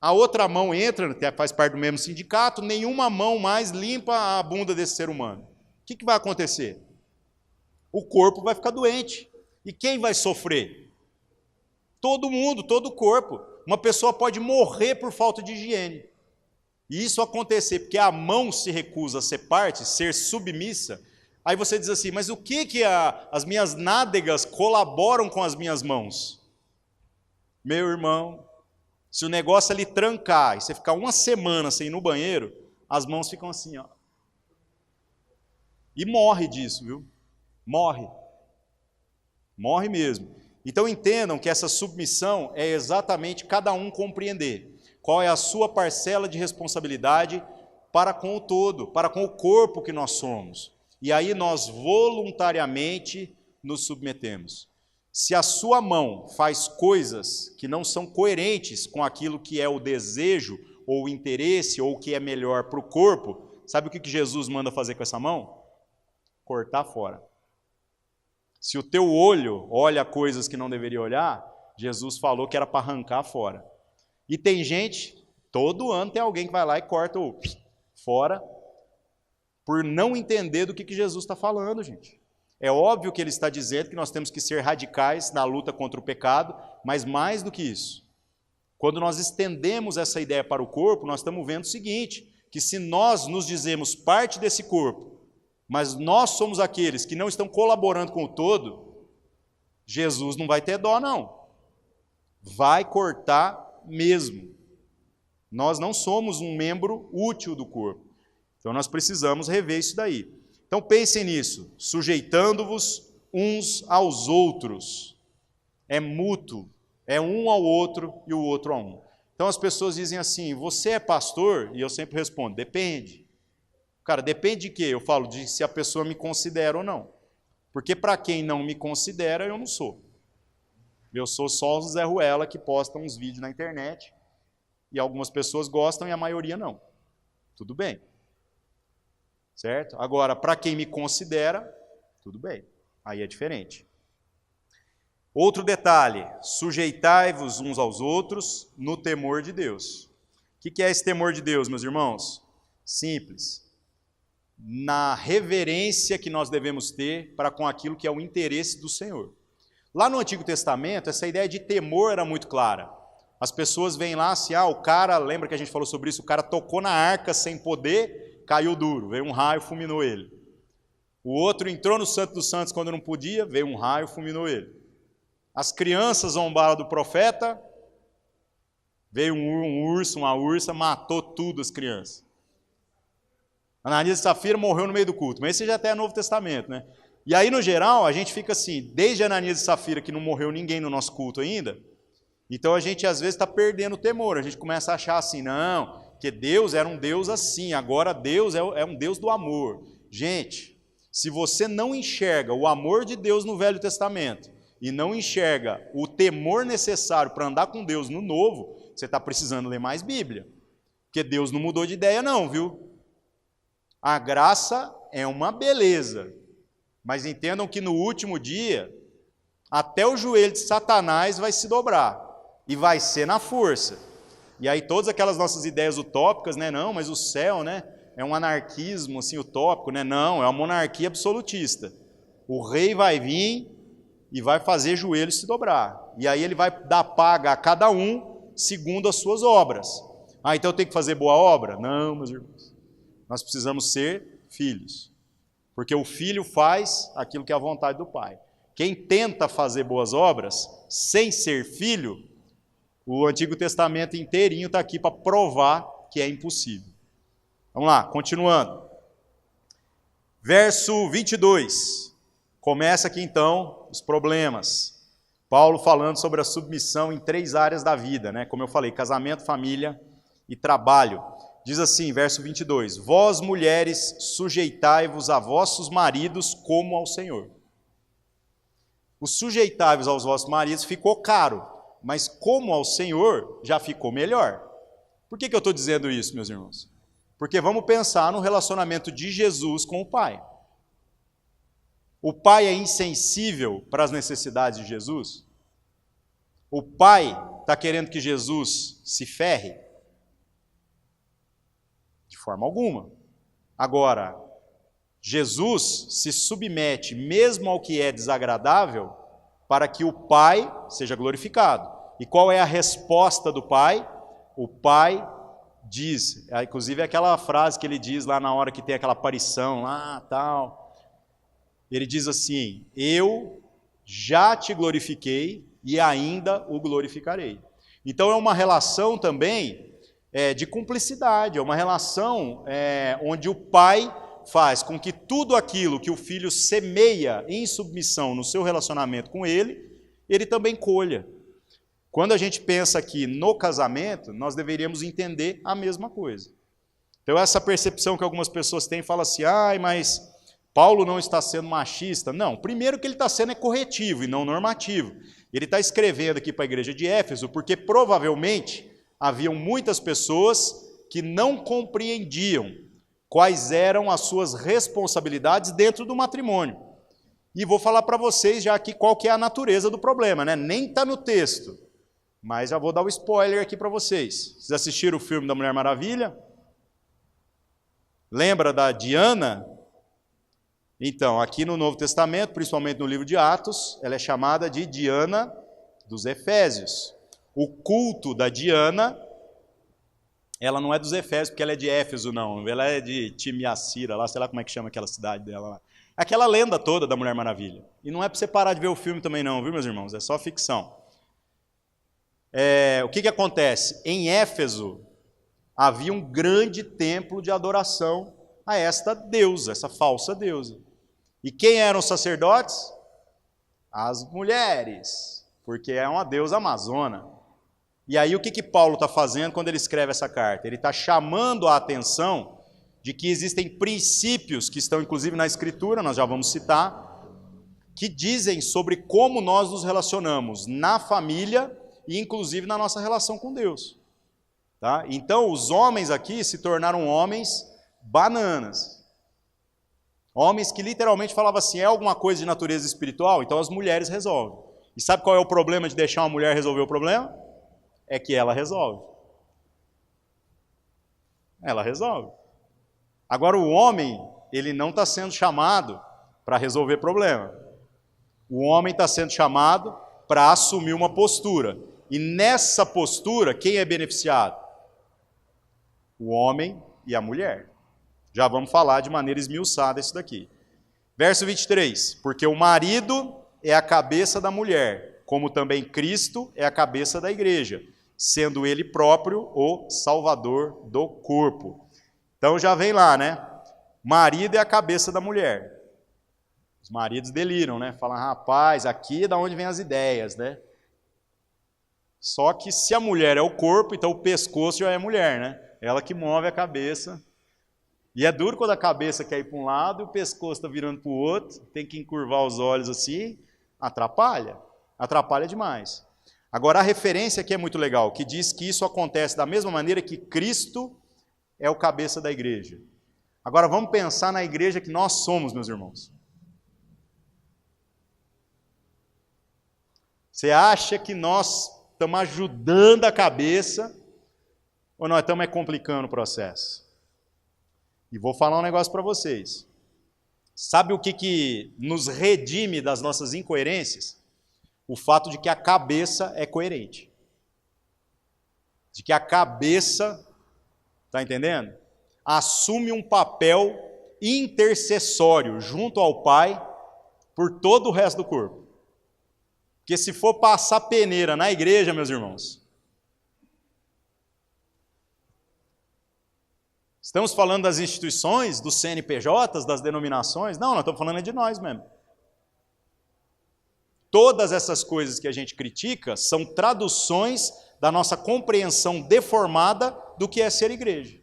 A outra mão entra, faz parte do mesmo sindicato, nenhuma mão mais limpa a bunda desse ser humano. O que vai acontecer? O corpo vai ficar doente. E quem vai sofrer? Todo mundo, todo o corpo. Uma pessoa pode morrer por falta de higiene. E isso acontecer porque a mão se recusa a ser parte, ser submissa. Aí você diz assim, mas o que as minhas nádegas colaboram com as minhas mãos? Meu irmão, se o negócio ali trancar e você ficar uma semana sem ir no banheiro, as mãos ficam assim, ó. E morre disso, viu? Morre. Morre mesmo. Então entendam que essa submissão é exatamente cada um compreender qual é a sua parcela de responsabilidade para com o todo, para com o corpo que nós somos. E aí nós voluntariamente nos submetemos. Se a sua mão faz coisas que não são coerentes com aquilo que é o desejo, ou o interesse, ou o que é melhor para o corpo, sabe o que Jesus manda fazer com essa mão? Cortar fora. Se o teu olho olha coisas que não deveria olhar, Jesus falou que era para arrancar fora. E tem gente, todo ano tem alguém que vai lá e corta o fora, por não entender do que Jesus está falando, gente. É óbvio que ele está dizendo que nós temos que ser radicais na luta contra o pecado, mas mais do que isso. Quando nós estendemos essa ideia para o corpo, nós estamos vendo o seguinte, que se nós nos dizemos parte desse corpo, mas nós somos aqueles que não estão colaborando com o todo, Jesus não vai ter dó, não. Vai cortar mesmo. Nós não somos um membro útil do corpo. Então nós precisamos rever isso daí. Então pensem nisso, sujeitando-vos uns aos outros. É mútuo, é um ao outro e o outro a um. Então as pessoas dizem assim, você é pastor? E eu sempre respondo, depende. Cara, depende de quê? Eu falo de se a pessoa me considera ou não. Porque para quem não me considera, eu não sou. Eu sou só o Zé Ruela que posta uns vídeos na internet e algumas pessoas gostam e a maioria não. Tudo bem. Certo? Agora, para quem me considera, tudo bem. Aí é diferente. Outro detalhe, sujeitai-vos uns aos outros no temor de Deus. O que é esse temor de Deus, meus irmãos? Simples. Na reverência que nós devemos ter para com aquilo que é o interesse do Senhor. Lá no Antigo Testamento, essa ideia de temor era muito clara. As pessoas vêm lá assim, o cara, lembra que a gente falou sobre isso, o cara tocou na arca sem poder, caiu duro, veio um raio, fulminou ele. O outro entrou no Santo dos Santos quando não podia, veio um raio, fulminou ele. As crianças zombaram do profeta, veio um urso, uma ursa, matou tudo as crianças. Ananias e Safira morreu no meio do culto, mas esse já até é Novo Testamento, né? E aí, no geral, a gente fica assim, desde Ananias e Safira, que não morreu ninguém no nosso culto ainda, então a gente às vezes está perdendo o temor, a gente começa a achar assim, não, que Deus era um Deus assim, agora Deus é um Deus do amor. Gente, se você não enxerga o amor de Deus no Velho Testamento e não enxerga o temor necessário para andar com Deus no Novo, você está precisando ler mais Bíblia. Porque Deus não mudou de ideia não, viu? A graça é uma beleza, mas entendam que no último dia, até o joelho de Satanás vai se dobrar, e vai ser na força. E aí todas aquelas nossas ideias utópicas, né? Não, mas o céu, né? É um anarquismo assim, utópico, né? Não, é uma monarquia absolutista. O rei vai vir e vai fazer joelhos se dobrar. E aí ele vai dar paga a cada um segundo as suas obras. Então eu tenho que fazer boa obra? Não, meus irmãos. Nós precisamos ser filhos. Porque o filho faz aquilo que é a vontade do pai. Quem tenta fazer boas obras sem ser filho, o Antigo Testamento inteirinho está aqui para provar que é impossível. Vamos lá, continuando. Verso 22. Começa aqui então os problemas. Paulo falando sobre a submissão em 3 áreas da vida, né? Como eu falei, casamento, família e trabalho. Diz assim, verso 22, vós mulheres sujeitai-vos a vossos maridos como ao Senhor. O sujeitai-vos aos vossos maridos ficou caro, mas como ao Senhor já ficou melhor. Por que eu estou dizendo isso, meus irmãos? Porque vamos pensar no relacionamento de Jesus com o Pai. O Pai é insensível para as necessidades de Jesus? O Pai está querendo que Jesus se ferre? De forma alguma. Agora, Jesus se submete mesmo ao que é desagradável para que o Pai seja glorificado. E qual é a resposta do Pai? O Pai diz, inclusive aquela frase que ele diz lá na hora que tem aquela aparição, lá, tal. Ele diz assim, eu já te glorifiquei e ainda o glorificarei. Então é uma relação também de cumplicidade, é uma relação onde o Pai faz com que tudo aquilo que o Filho semeia em submissão no seu relacionamento com ele também colha. Quando a gente pensa aqui no casamento, nós deveríamos entender a mesma coisa. Então essa percepção que algumas pessoas têm, fala assim, mas Paulo não está sendo machista. Não, primeiro que ele está sendo corretivo e não normativo. Ele está escrevendo aqui para a igreja de Éfeso porque provavelmente haviam muitas pessoas que não compreendiam quais eram as suas responsabilidades dentro do matrimônio. E vou falar para vocês já aqui qual que é a natureza do problema, né? Nem está no texto, mas já vou dar o spoiler aqui para vocês. Vocês assistiram o filme da Mulher Maravilha? Lembra da Diana? Então, aqui no Novo Testamento, principalmente no livro de Atos, ela é chamada de Diana dos Efésios. O culto da Diana, ela não é dos Efésios, porque ela é de Éfeso, não. Ela é de Timiacira, lá, sei lá como é que chama aquela cidade dela lá. Aquela lenda toda da Mulher Maravilha. E não é para você parar de ver o filme também não, viu, meus irmãos? É só ficção. O que acontece? Em Éfeso, havia um grande templo de adoração a esta deusa, essa falsa deusa. E quem eram os sacerdotes? As mulheres, porque é uma deusa amazona. E aí o que Paulo está fazendo quando ele escreve essa carta? Ele está chamando a atenção de que existem princípios que estão inclusive na Escritura, nós já vamos citar, que dizem sobre como nós nos relacionamos na família e inclusive na nossa relação com Deus. Tá? Então os homens aqui se tornaram homens bananas. Homens que literalmente falavam assim, é alguma coisa de natureza espiritual? Então as mulheres resolvem. E sabe qual é o problema de deixar uma mulher resolver o problema? É que ela resolve. Ela resolve. Agora o homem, ele não está sendo chamado para resolver problema. O homem está sendo chamado para assumir uma postura. E nessa postura, quem é beneficiado? O homem e a mulher. Já vamos falar de maneira esmiuçada isso daqui. Verso 23. Porque o marido é a cabeça da mulher, como também Cristo é a cabeça da igreja, sendo ele próprio o salvador do corpo. Então já vem lá, né? Marido é a cabeça da mulher. Os maridos deliram, né? Falam, rapaz, aqui é da onde vem as ideias, né? Só que se a mulher é o corpo, então o pescoço já é mulher, né? Ela que move a cabeça. E é duro quando a cabeça quer ir para um lado e o pescoço está virando para o outro, tem que encurvar os olhos assim, atrapalha demais. Agora a referência aqui é muito legal, que diz que isso acontece da mesma maneira que Cristo é o cabeça da igreja. Agora vamos pensar na igreja que nós somos, meus irmãos. Você acha que nós estamos ajudando a cabeça ou nós estamos complicando o processo? E vou falar um negócio para vocês. Sabe o que nos redime das nossas incoerências? O fato de que a cabeça é coerente. De que a cabeça, está entendendo? Assume um papel intercessório junto ao Pai por todo o resto do corpo. Porque se for passar peneira na igreja, meus irmãos, estamos falando das instituições, dos CNPJs, das denominações? Não, nós estamos falando de nós mesmo. Todas essas coisas que a gente critica são traduções da nossa compreensão deformada do que é ser igreja.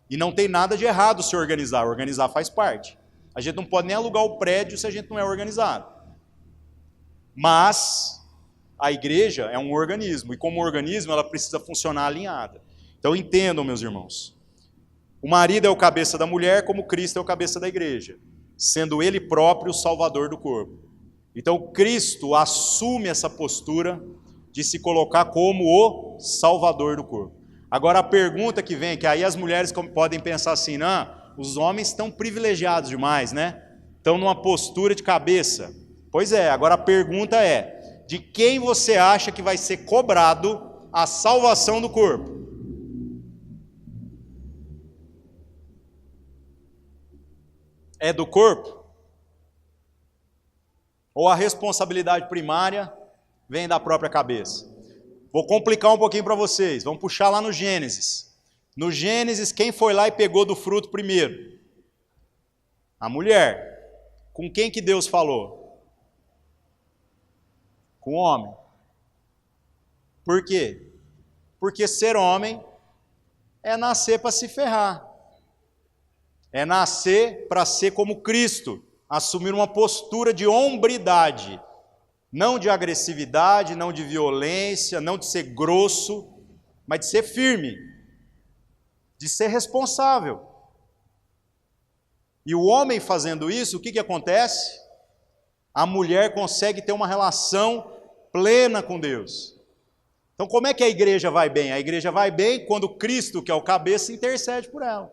E não tem nada de errado se organizar. Organizar faz parte. A gente não pode nem alugar o prédio se a gente não é organizado. Mas a igreja é um organismo. E como organismo ela precisa funcionar alinhada. Então entendam, meus irmãos. O marido é o cabeça da mulher, como Cristo é o cabeça da igreja, sendo ele próprio o salvador do corpo. Então Cristo assume essa postura de se colocar como o salvador do corpo. Agora a pergunta que vem, que aí as mulheres podem pensar assim, não, os homens estão privilegiados demais, né? Estão numa postura de cabeça. Pois é, agora a pergunta é, de quem você acha que vai ser cobrado a salvação do corpo? É do corpo? Ou a responsabilidade primária vem da própria cabeça? Vou complicar um pouquinho para vocês, vamos puxar lá no Gênesis. No Gênesis, quem foi lá e pegou do fruto primeiro? A mulher. Com quem que Deus falou? Com o homem. Por quê? Porque ser homem é nascer para se ferrar. É nascer para ser como Cristo, assumir uma postura de hombridade, não de agressividade, não de violência, não de ser grosso, mas de ser firme, de ser responsável. E o homem fazendo isso, o que acontece? A mulher consegue ter uma relação plena com Deus. Então como é que a igreja vai bem? A igreja vai bem quando Cristo, que é o cabeça, intercede por ela.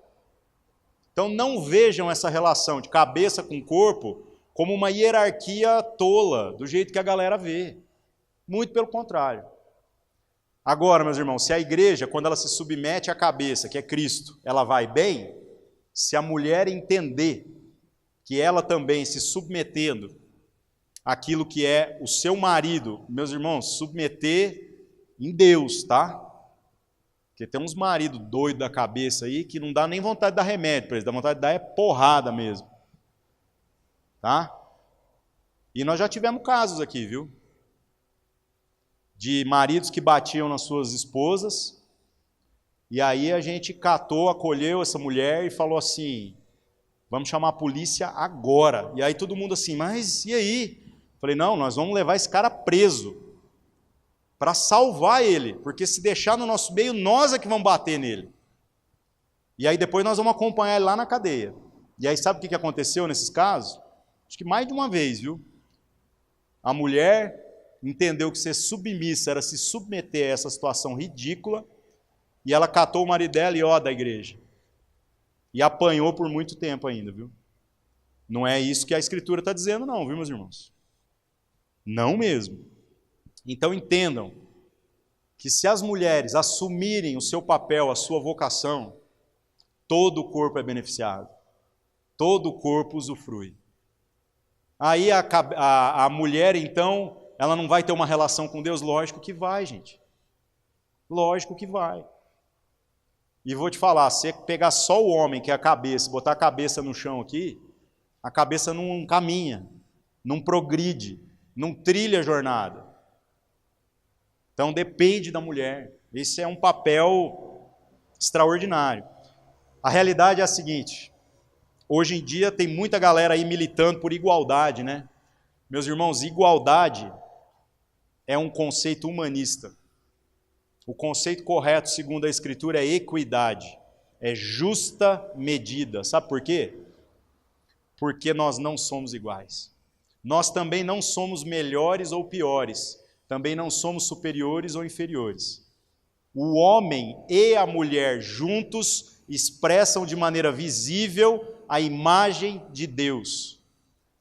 Então não vejam essa relação de cabeça com corpo como uma hierarquia tola, do jeito que a galera vê. Muito pelo contrário. Agora, meus irmãos, se a igreja, quando ela se submete à cabeça, que é Cristo, ela vai bem, se a mulher entender que ela também se submetendo àquilo que é o seu marido, meus irmãos, submeter em Deus, tá? Porque tem uns maridos doidos da cabeça aí que não dá nem vontade de dar remédio para eles, dá vontade de dar porrada mesmo. Tá? E nós já tivemos casos aqui, viu? De maridos que batiam nas suas esposas, e aí a gente catou, acolheu essa mulher e falou assim, vamos chamar a polícia agora. E aí todo mundo assim, mas e aí? Falei, não, nós vamos levar esse cara preso, para salvar ele, porque se deixar no nosso meio, nós é que vamos bater nele. E aí depois nós vamos acompanhar ele lá na cadeia. E aí sabe o que aconteceu nesses casos? Acho que mais de uma vez, viu? A mulher entendeu que ser submissa era se submeter a essa situação ridícula, e ela catou o marido dela e ó da igreja. E apanhou por muito tempo ainda, viu? Não é isso que a Escritura está dizendo não, viu, meus irmãos? Não mesmo. Então entendam que se as mulheres assumirem o seu papel, a sua vocação, todo o corpo é beneficiado, todo o corpo usufrui. Aí a mulher, então, ela não vai ter uma relação com Deus? Lógico que vai, gente. Lógico que vai. E vou te falar, se você pegar só o homem, que é a cabeça, botar a cabeça no chão aqui, a cabeça não caminha, não progride, não trilha a jornada. Então depende da mulher. Esse é um papel extraordinário. A realidade é a seguinte, hoje em dia tem muita galera aí militando por igualdade, né? Meus irmãos, igualdade é um conceito humanista. O conceito correto, segundo a Escritura, é equidade. É justa medida. Sabe por quê? Porque nós não somos iguais. Nós também não somos melhores ou piores. Também não somos superiores ou inferiores. O homem e a mulher juntos expressam de maneira visível a imagem de Deus.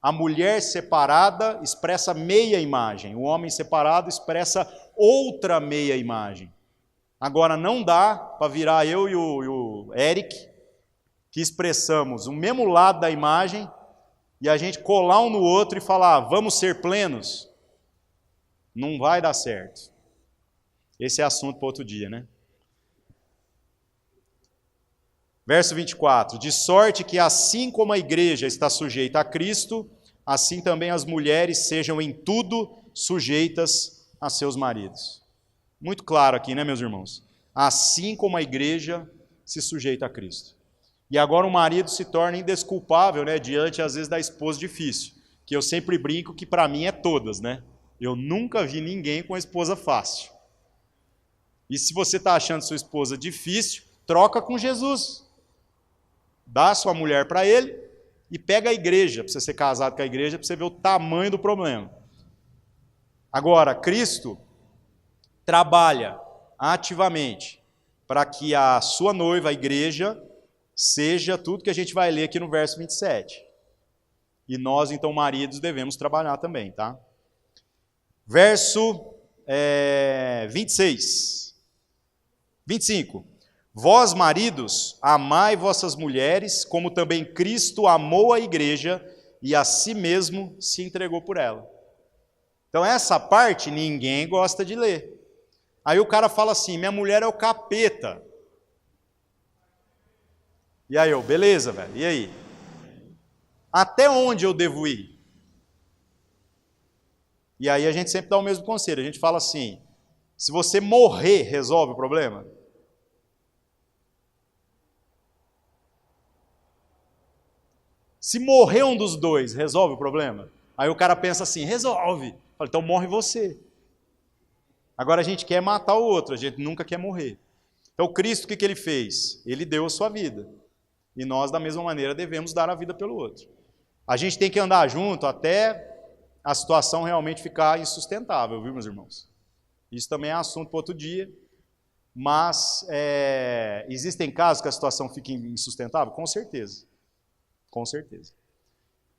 A mulher separada expressa meia imagem, o homem separado expressa outra meia imagem. Agora não dá para virar eu e o Eric, que expressamos o mesmo lado da imagem, e a gente colar um no outro e falar, vamos ser plenos? Não vai dar certo. Esse é assunto para outro dia, né? Verso 24, de sorte que assim como a igreja está sujeita a Cristo, assim também as mulheres sejam em tudo sujeitas a seus maridos. Muito claro aqui, né, meus irmãos? Assim como a igreja se sujeita a Cristo. E agora o marido se torna indesculpável, né, diante às vezes da esposa difícil, que eu sempre brinco que para mim é todas, né? Eu nunca vi ninguém com a esposa fácil. E se você está achando sua esposa difícil, troca com Jesus. Dá sua mulher para ele e pega a igreja, para você ser casado com a igreja, para você ver o tamanho do problema. Agora, Cristo trabalha ativamente para que a sua noiva, a igreja, seja tudo que a gente vai ler aqui no verso 27. E nós, então, maridos, devemos trabalhar também, tá? Verso 26. 25. Vós, maridos, amai vossas mulheres, como também Cristo amou a igreja e a si mesmo se entregou por ela. Então, essa parte ninguém gosta de ler. Aí o cara fala assim, minha mulher é o capeta. E aí eu, beleza, velho, e aí? Até onde eu devo ir? E aí a gente sempre dá o mesmo conselho, a gente fala assim, se você morrer, resolve o problema? Se morrer um dos dois, resolve o problema? Aí o cara pensa assim, resolve. Fala, então morre você. Agora a gente quer matar o outro, a gente nunca quer morrer. Então Cristo, o que ele fez? Ele deu a sua vida. E nós, da mesma maneira, devemos dar a vida pelo outro. A gente tem que andar junto até a situação realmente ficar insustentável, viu, meus irmãos? Isso também é assunto para outro dia. Mas existem casos que a situação fica insustentável? Com certeza. Com certeza.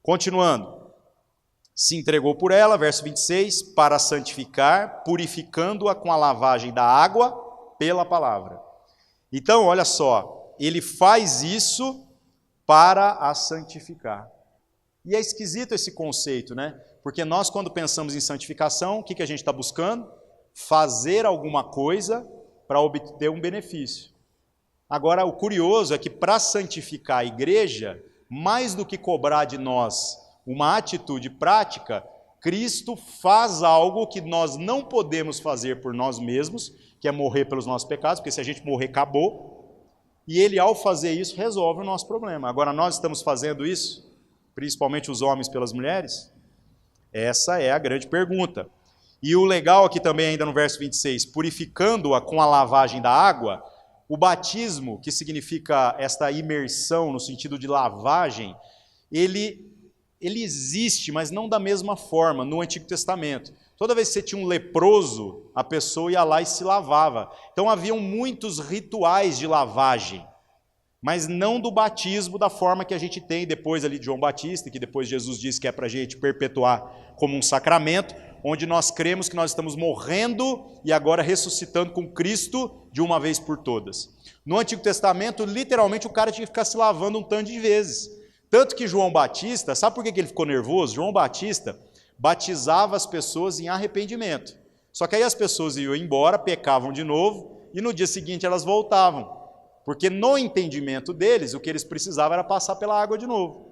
Continuando. Se entregou por ela, verso 26, para santificar, purificando-a com a lavagem da água pela palavra. Então, olha só, ele faz isso para a santificar. E é esquisito esse conceito, né? Porque nós, quando pensamos em santificação, o que a gente está buscando? Fazer alguma coisa para obter um benefício. Agora, o curioso é que para santificar a igreja, mais do que cobrar de nós uma atitude prática, Cristo faz algo que nós não podemos fazer por nós mesmos, que é morrer pelos nossos pecados, porque se a gente morrer, acabou. E ele, ao fazer isso, resolve o nosso problema. Agora, nós estamos fazendo isso, principalmente os homens pelas mulheres? Essa é a grande pergunta. E o legal aqui também, ainda no verso 26, purificando-a com a lavagem da água, o batismo, que significa esta imersão no sentido de lavagem, ele existe, mas não da mesma forma no Antigo Testamento. Toda vez que você tinha um leproso, a pessoa ia lá e se lavava. Então haviam muitos rituais de lavagem, mas não do batismo da forma que a gente tem depois ali de João Batista, que depois Jesus disse que é para a gente perpetuar como um sacramento, onde nós cremos que nós estamos morrendo e agora ressuscitando com Cristo de uma vez por todas. No Antigo Testamento, literalmente, o cara tinha que ficar se lavando um tanto de vezes. Tanto que João Batista, sabe por que ele ficou nervoso? João Batista batizava as pessoas em arrependimento. Só que aí as pessoas iam embora, pecavam de novo, e no dia seguinte elas voltavam. Porque no entendimento deles, o que eles precisavam era passar pela água de novo.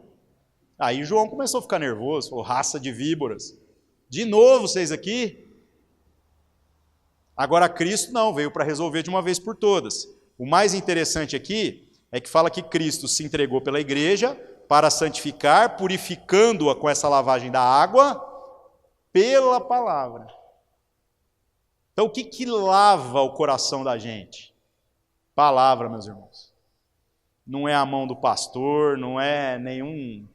Aí João começou a ficar nervoso, falou, raça de víboras. De novo vocês aqui? Agora Cristo não, veio para resolver de uma vez por todas. O mais interessante aqui é que fala que Cristo se entregou pela igreja para santificar, purificando-a com essa lavagem da água pela palavra. Então o que lava o coração da gente? Palavra, meus irmãos. Não é a mão do pastor, não é nenhum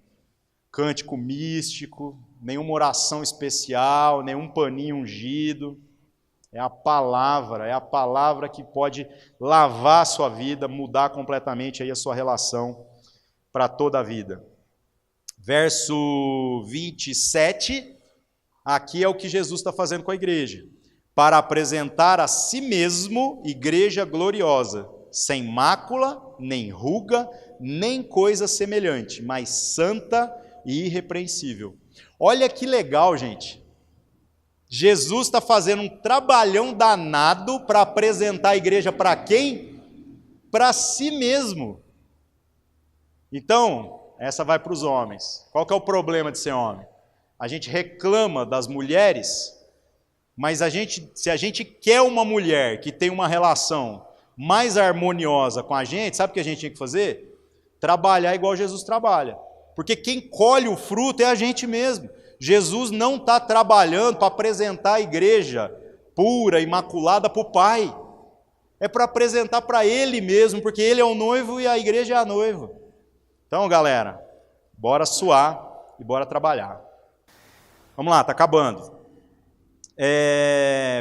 cântico místico, nenhuma oração especial, nenhum paninho ungido. É a palavra que pode lavar a sua vida, mudar completamente aí a sua relação para toda a vida. Verso 27, aqui é o que Jesus está fazendo com a igreja. Para apresentar a si mesmo igreja gloriosa, sem mácula, nem ruga, nem coisa semelhante, mas santa e irrepreensível. Olha que legal, gente. Jesus está fazendo um trabalhão danado para apresentar a igreja para quem? Para si mesmo. Então, essa vai para os homens. Qual que é o problema de ser homem? A gente reclama das mulheres, mas se a gente quer uma mulher que tem uma relação mais harmoniosa com a gente, sabe o que a gente tinha que fazer? Trabalhar igual Jesus trabalha. Porque quem colhe o fruto é a gente mesmo. Jesus não está trabalhando para apresentar a igreja pura, imaculada para o Pai. é para apresentar para Ele mesmo, porque Ele é o noivo e a igreja é a noiva. Então, galera, bora suar e bora trabalhar. Vamos lá, está acabando.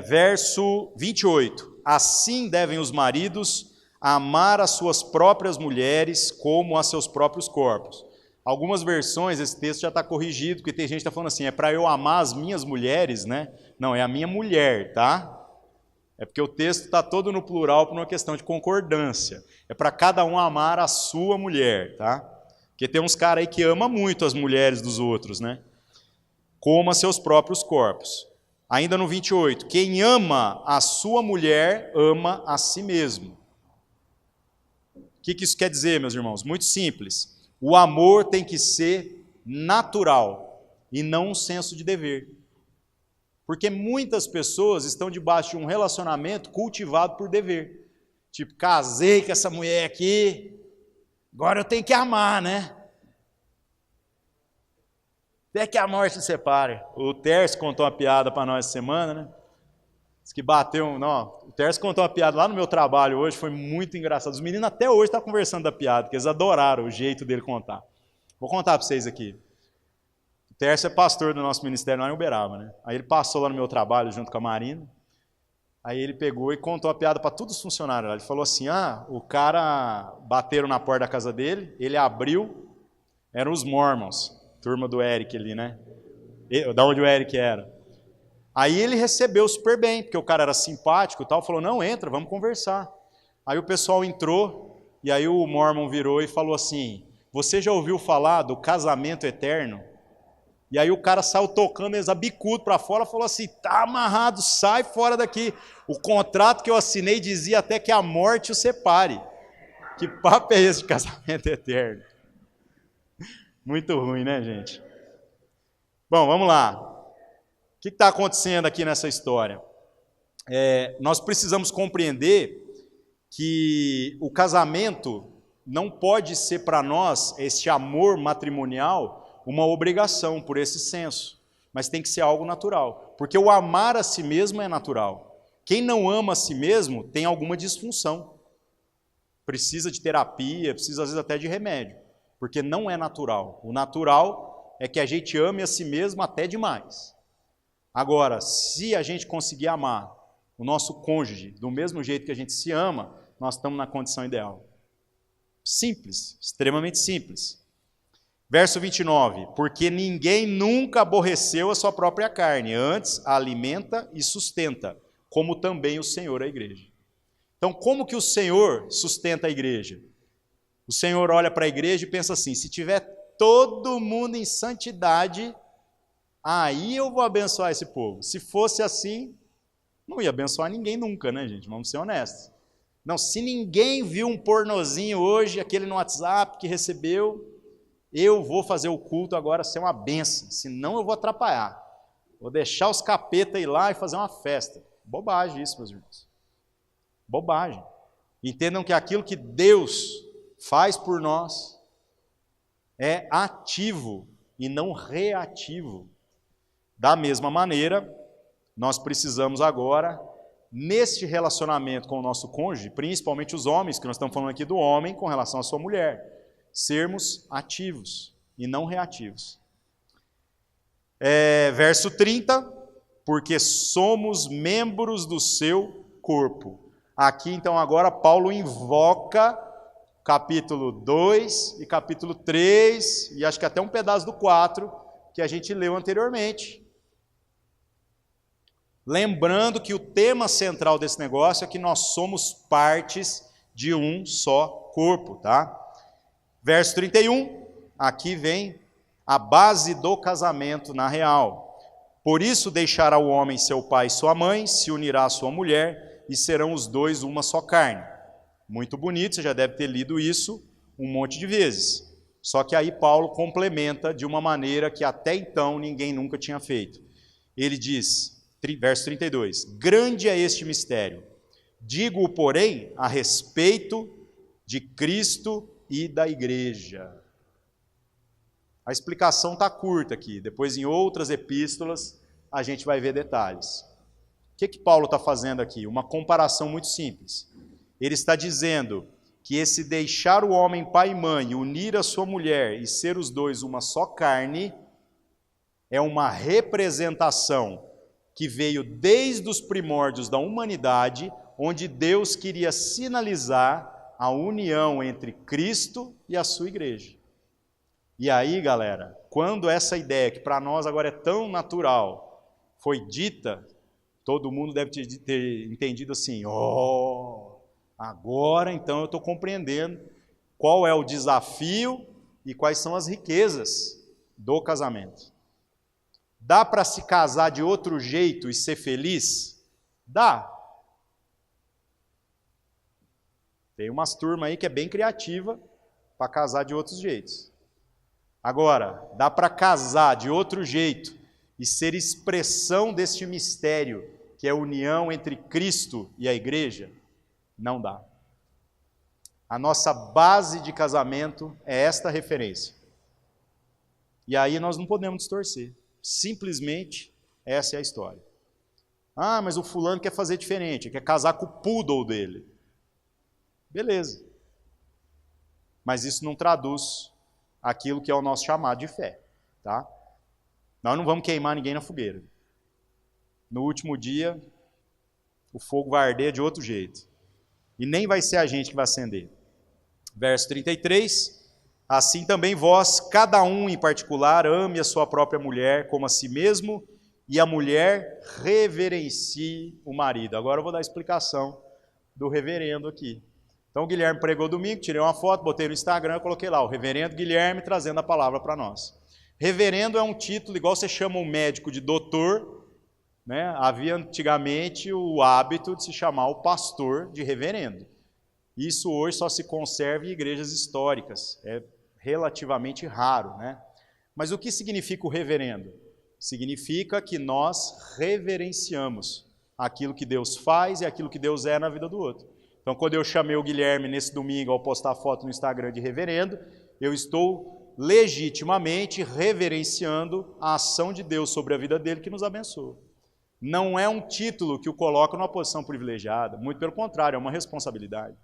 Verso 28. Assim devem os maridos amar as suas próprias mulheres como a seus próprios corpos. Algumas versões, esse texto já está corrigido, porque tem gente que está falando assim, é para eu amar as minhas mulheres, né? Não, é a minha mulher, tá? É porque o texto está todo no plural por uma questão de concordância. É para cada um amar a sua mulher, tá? Porque tem uns caras aí que amam muito as mulheres dos outros, né? Como a seus próprios corpos. Ainda no 28, quem ama a sua mulher, ama a si mesmo. O que isso quer dizer, meus irmãos? Muito simples. O amor tem que ser natural e não um senso de dever. Porque muitas pessoas estão debaixo de um relacionamento cultivado por dever. Tipo, casei com essa mulher aqui, agora eu tenho que amar, né? Até que a morte se separe. O Tércio contou uma piada para nós essa semana, né? Diz que bateu. Não, o Tércio contou uma piada lá no meu trabalho hoje, foi muito engraçado. Os meninos até hoje estão conversando da piada, porque eles adoraram o jeito dele contar. Vou contar para vocês aqui. O Tércio é pastor do nosso ministério lá em Uberaba, né? Aí ele passou lá no meu trabalho junto com a Marina. Aí ele pegou e contou a piada para todos os funcionários lá. Ele falou assim: o cara bateram na porta da casa dele, ele abriu, eram os Mormons, turma do Eric ali, né? Da onde o Eric era. Aí ele recebeu super bem, porque o cara era simpático e tal, falou, não, entra, vamos conversar. Aí o pessoal entrou, e aí o Mormon virou e falou assim, você já ouviu falar do casamento eterno? E aí o cara saiu tocando eles a bicudo para fora, falou assim, tá amarrado, sai fora daqui. O contrato que eu assinei dizia até que a morte o separe. Que papo é esse de casamento eterno? Muito ruim, né, gente? Bom, vamos lá. O que está acontecendo aqui nessa história? Nós precisamos compreender que o casamento não pode ser para nós, este amor matrimonial, uma obrigação por esse senso, mas tem que ser algo natural, porque o amar a si mesmo é natural. Quem não ama a si mesmo tem alguma disfunção, precisa de terapia, precisa às vezes até de remédio, porque não é natural. O natural é que a gente ame a si mesmo até demais. Agora, se a gente conseguir amar o nosso cônjuge do mesmo jeito que a gente se ama, nós estamos na condição ideal. Simples, extremamente simples. Verso 29, porque ninguém nunca aborreceu a sua própria carne, antes a alimenta e sustenta, como também o Senhor a igreja. Então, como que o Senhor sustenta a igreja? O Senhor olha para a igreja e pensa assim, se tiver todo mundo em santidade, aí eu vou abençoar esse povo. Se fosse assim, não ia abençoar ninguém nunca, né, gente? Vamos ser honestos. Não, se ninguém viu um pornozinho hoje, aquele no WhatsApp que recebeu, eu vou fazer o culto agora ser uma bênção, senão eu vou atrapalhar. Vou deixar os capeta ir lá e fazer uma festa. Bobagem isso, meus irmãos. Bobagem. Entendam que aquilo que Deus faz por nós é ativo e não reativo. Da mesma maneira, nós precisamos agora, neste relacionamento com o nosso cônjuge, principalmente os homens, que nós estamos falando aqui do homem com relação à sua mulher, sermos ativos e não reativos. Verso 30, porque somos membros do seu corpo. Aqui, então, agora Paulo invoca capítulo 2 e capítulo 3, e acho que até um pedaço do 4, que a gente leu anteriormente. Lembrando que o tema central desse negócio é que nós somos partes de um só corpo, tá? Verso 31, aqui vem a base do casamento na real. Por isso deixará o homem seu pai e sua mãe, se unirá à sua mulher, e serão os dois uma só carne. Muito bonito, você já deve ter lido isso um monte de vezes. Só que aí Paulo complementa de uma maneira que até então ninguém nunca tinha feito. Ele diz... Verso 32, grande é este mistério, digo-o, porém, a respeito de Cristo e da igreja. A explicação está curta aqui, depois em outras epístolas a gente vai ver detalhes. O que Paulo está fazendo aqui? Uma comparação muito simples. ele está dizendo que esse deixar o homem pai e mãe, unir a sua mulher e ser os dois uma só carne, é uma representação que veio desde os primórdios da humanidade, onde Deus queria sinalizar a união entre Cristo e a sua igreja. E aí, galera, quando essa ideia, que para nós agora é tão natural, foi dita, todo mundo deve ter entendido assim, agora então eu estou compreendendo qual é o desafio e quais são as riquezas do casamento. Dá para se casar de outro jeito e ser feliz? Dá. Tem umas turmas aí que é bem criativa para casar de outros jeitos. Agora, dá para casar de outro jeito e ser expressão deste mistério, que é a união entre Cristo e a igreja? Não dá. A nossa base de casamento é esta referência. E aí nós não podemos distorcer. Simplesmente, essa é a história. Ah, mas o fulano quer fazer diferente, quer casar com o poodle dele. Beleza. Mas isso não traduz aquilo que é o nosso chamado de fé, tá? Nós não vamos queimar ninguém na fogueira. No último dia, o fogo vai arder de outro jeito. E nem vai ser a gente que vai acender. Verso 33, assim também vós, cada um em particular, ame a sua própria mulher como a si mesmo, e a mulher reverencie o marido. Agora eu vou dar a explicação do reverendo aqui. Então o Guilherme pregou domingo, tirei uma foto, botei no Instagram, coloquei lá, o reverendo Guilherme trazendo a palavra para nós. Reverendo é um título, igual você chama um médico de doutor, né? Havia antigamente o hábito de se chamar o pastor de reverendo. Isso hoje só se conserva em igrejas históricas, é relativamente raro, né? Mas o que significa o reverendo? Significa que nós reverenciamos aquilo que Deus faz e aquilo que Deus é na vida do outro. Então, quando eu chamei o Guilherme nesse domingo ao postar foto no Instagram de reverendo, eu estou legitimamente reverenciando a ação de Deus sobre a vida dele que nos abençoa. Não é um título que o coloca numa posição privilegiada, muito pelo contrário, é uma responsabilidade.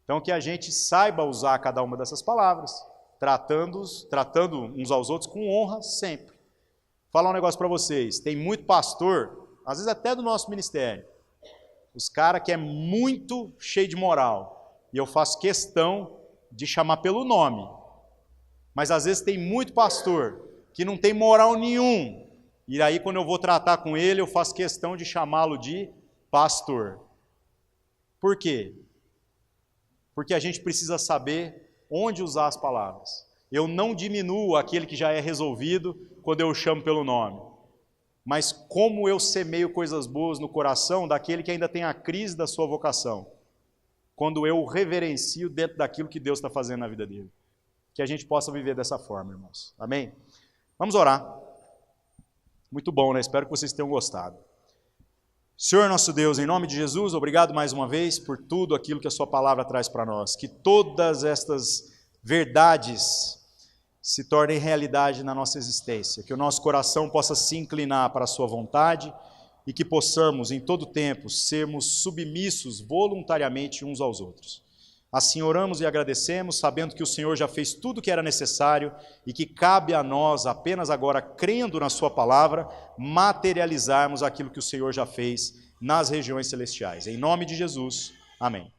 Então, que a gente saiba usar cada uma dessas palavras, tratando uns aos outros com honra sempre. Vou falar um negócio para vocês, tem muito pastor, às vezes até do nosso ministério, os caras que é muito cheio de moral, e eu faço questão de chamar pelo nome, mas às vezes tem muito pastor que não tem moral nenhum, e aí quando eu vou tratar com ele, eu faço questão de chamá-lo de pastor. Por quê? Porque a gente precisa saber onde usar as palavras. Eu não diminuo aquele que já é resolvido quando eu o chamo pelo nome. Mas como eu semeio coisas boas no coração daquele que ainda tem a crise da sua vocação. Quando eu o reverencio dentro daquilo que Deus está fazendo na vida dele. Que a gente possa viver dessa forma, irmãos. Amém? Vamos orar. Muito bom, né? Espero que vocês tenham gostado. Senhor nosso Deus, em nome de Jesus, obrigado mais uma vez por tudo aquilo que a sua palavra traz para nós. Que todas estas verdades se tornem realidade na nossa existência. Que o nosso coração possa se inclinar para a sua vontade e que possamos, em todo tempo, sermos submissos voluntariamente uns aos outros. Assim oramos e agradecemos, sabendo que o Senhor já fez tudo o que era necessário e que cabe a nós, apenas agora, crendo na sua palavra, materializarmos aquilo que o Senhor já fez nas regiões celestiais. Em nome de Jesus, amém.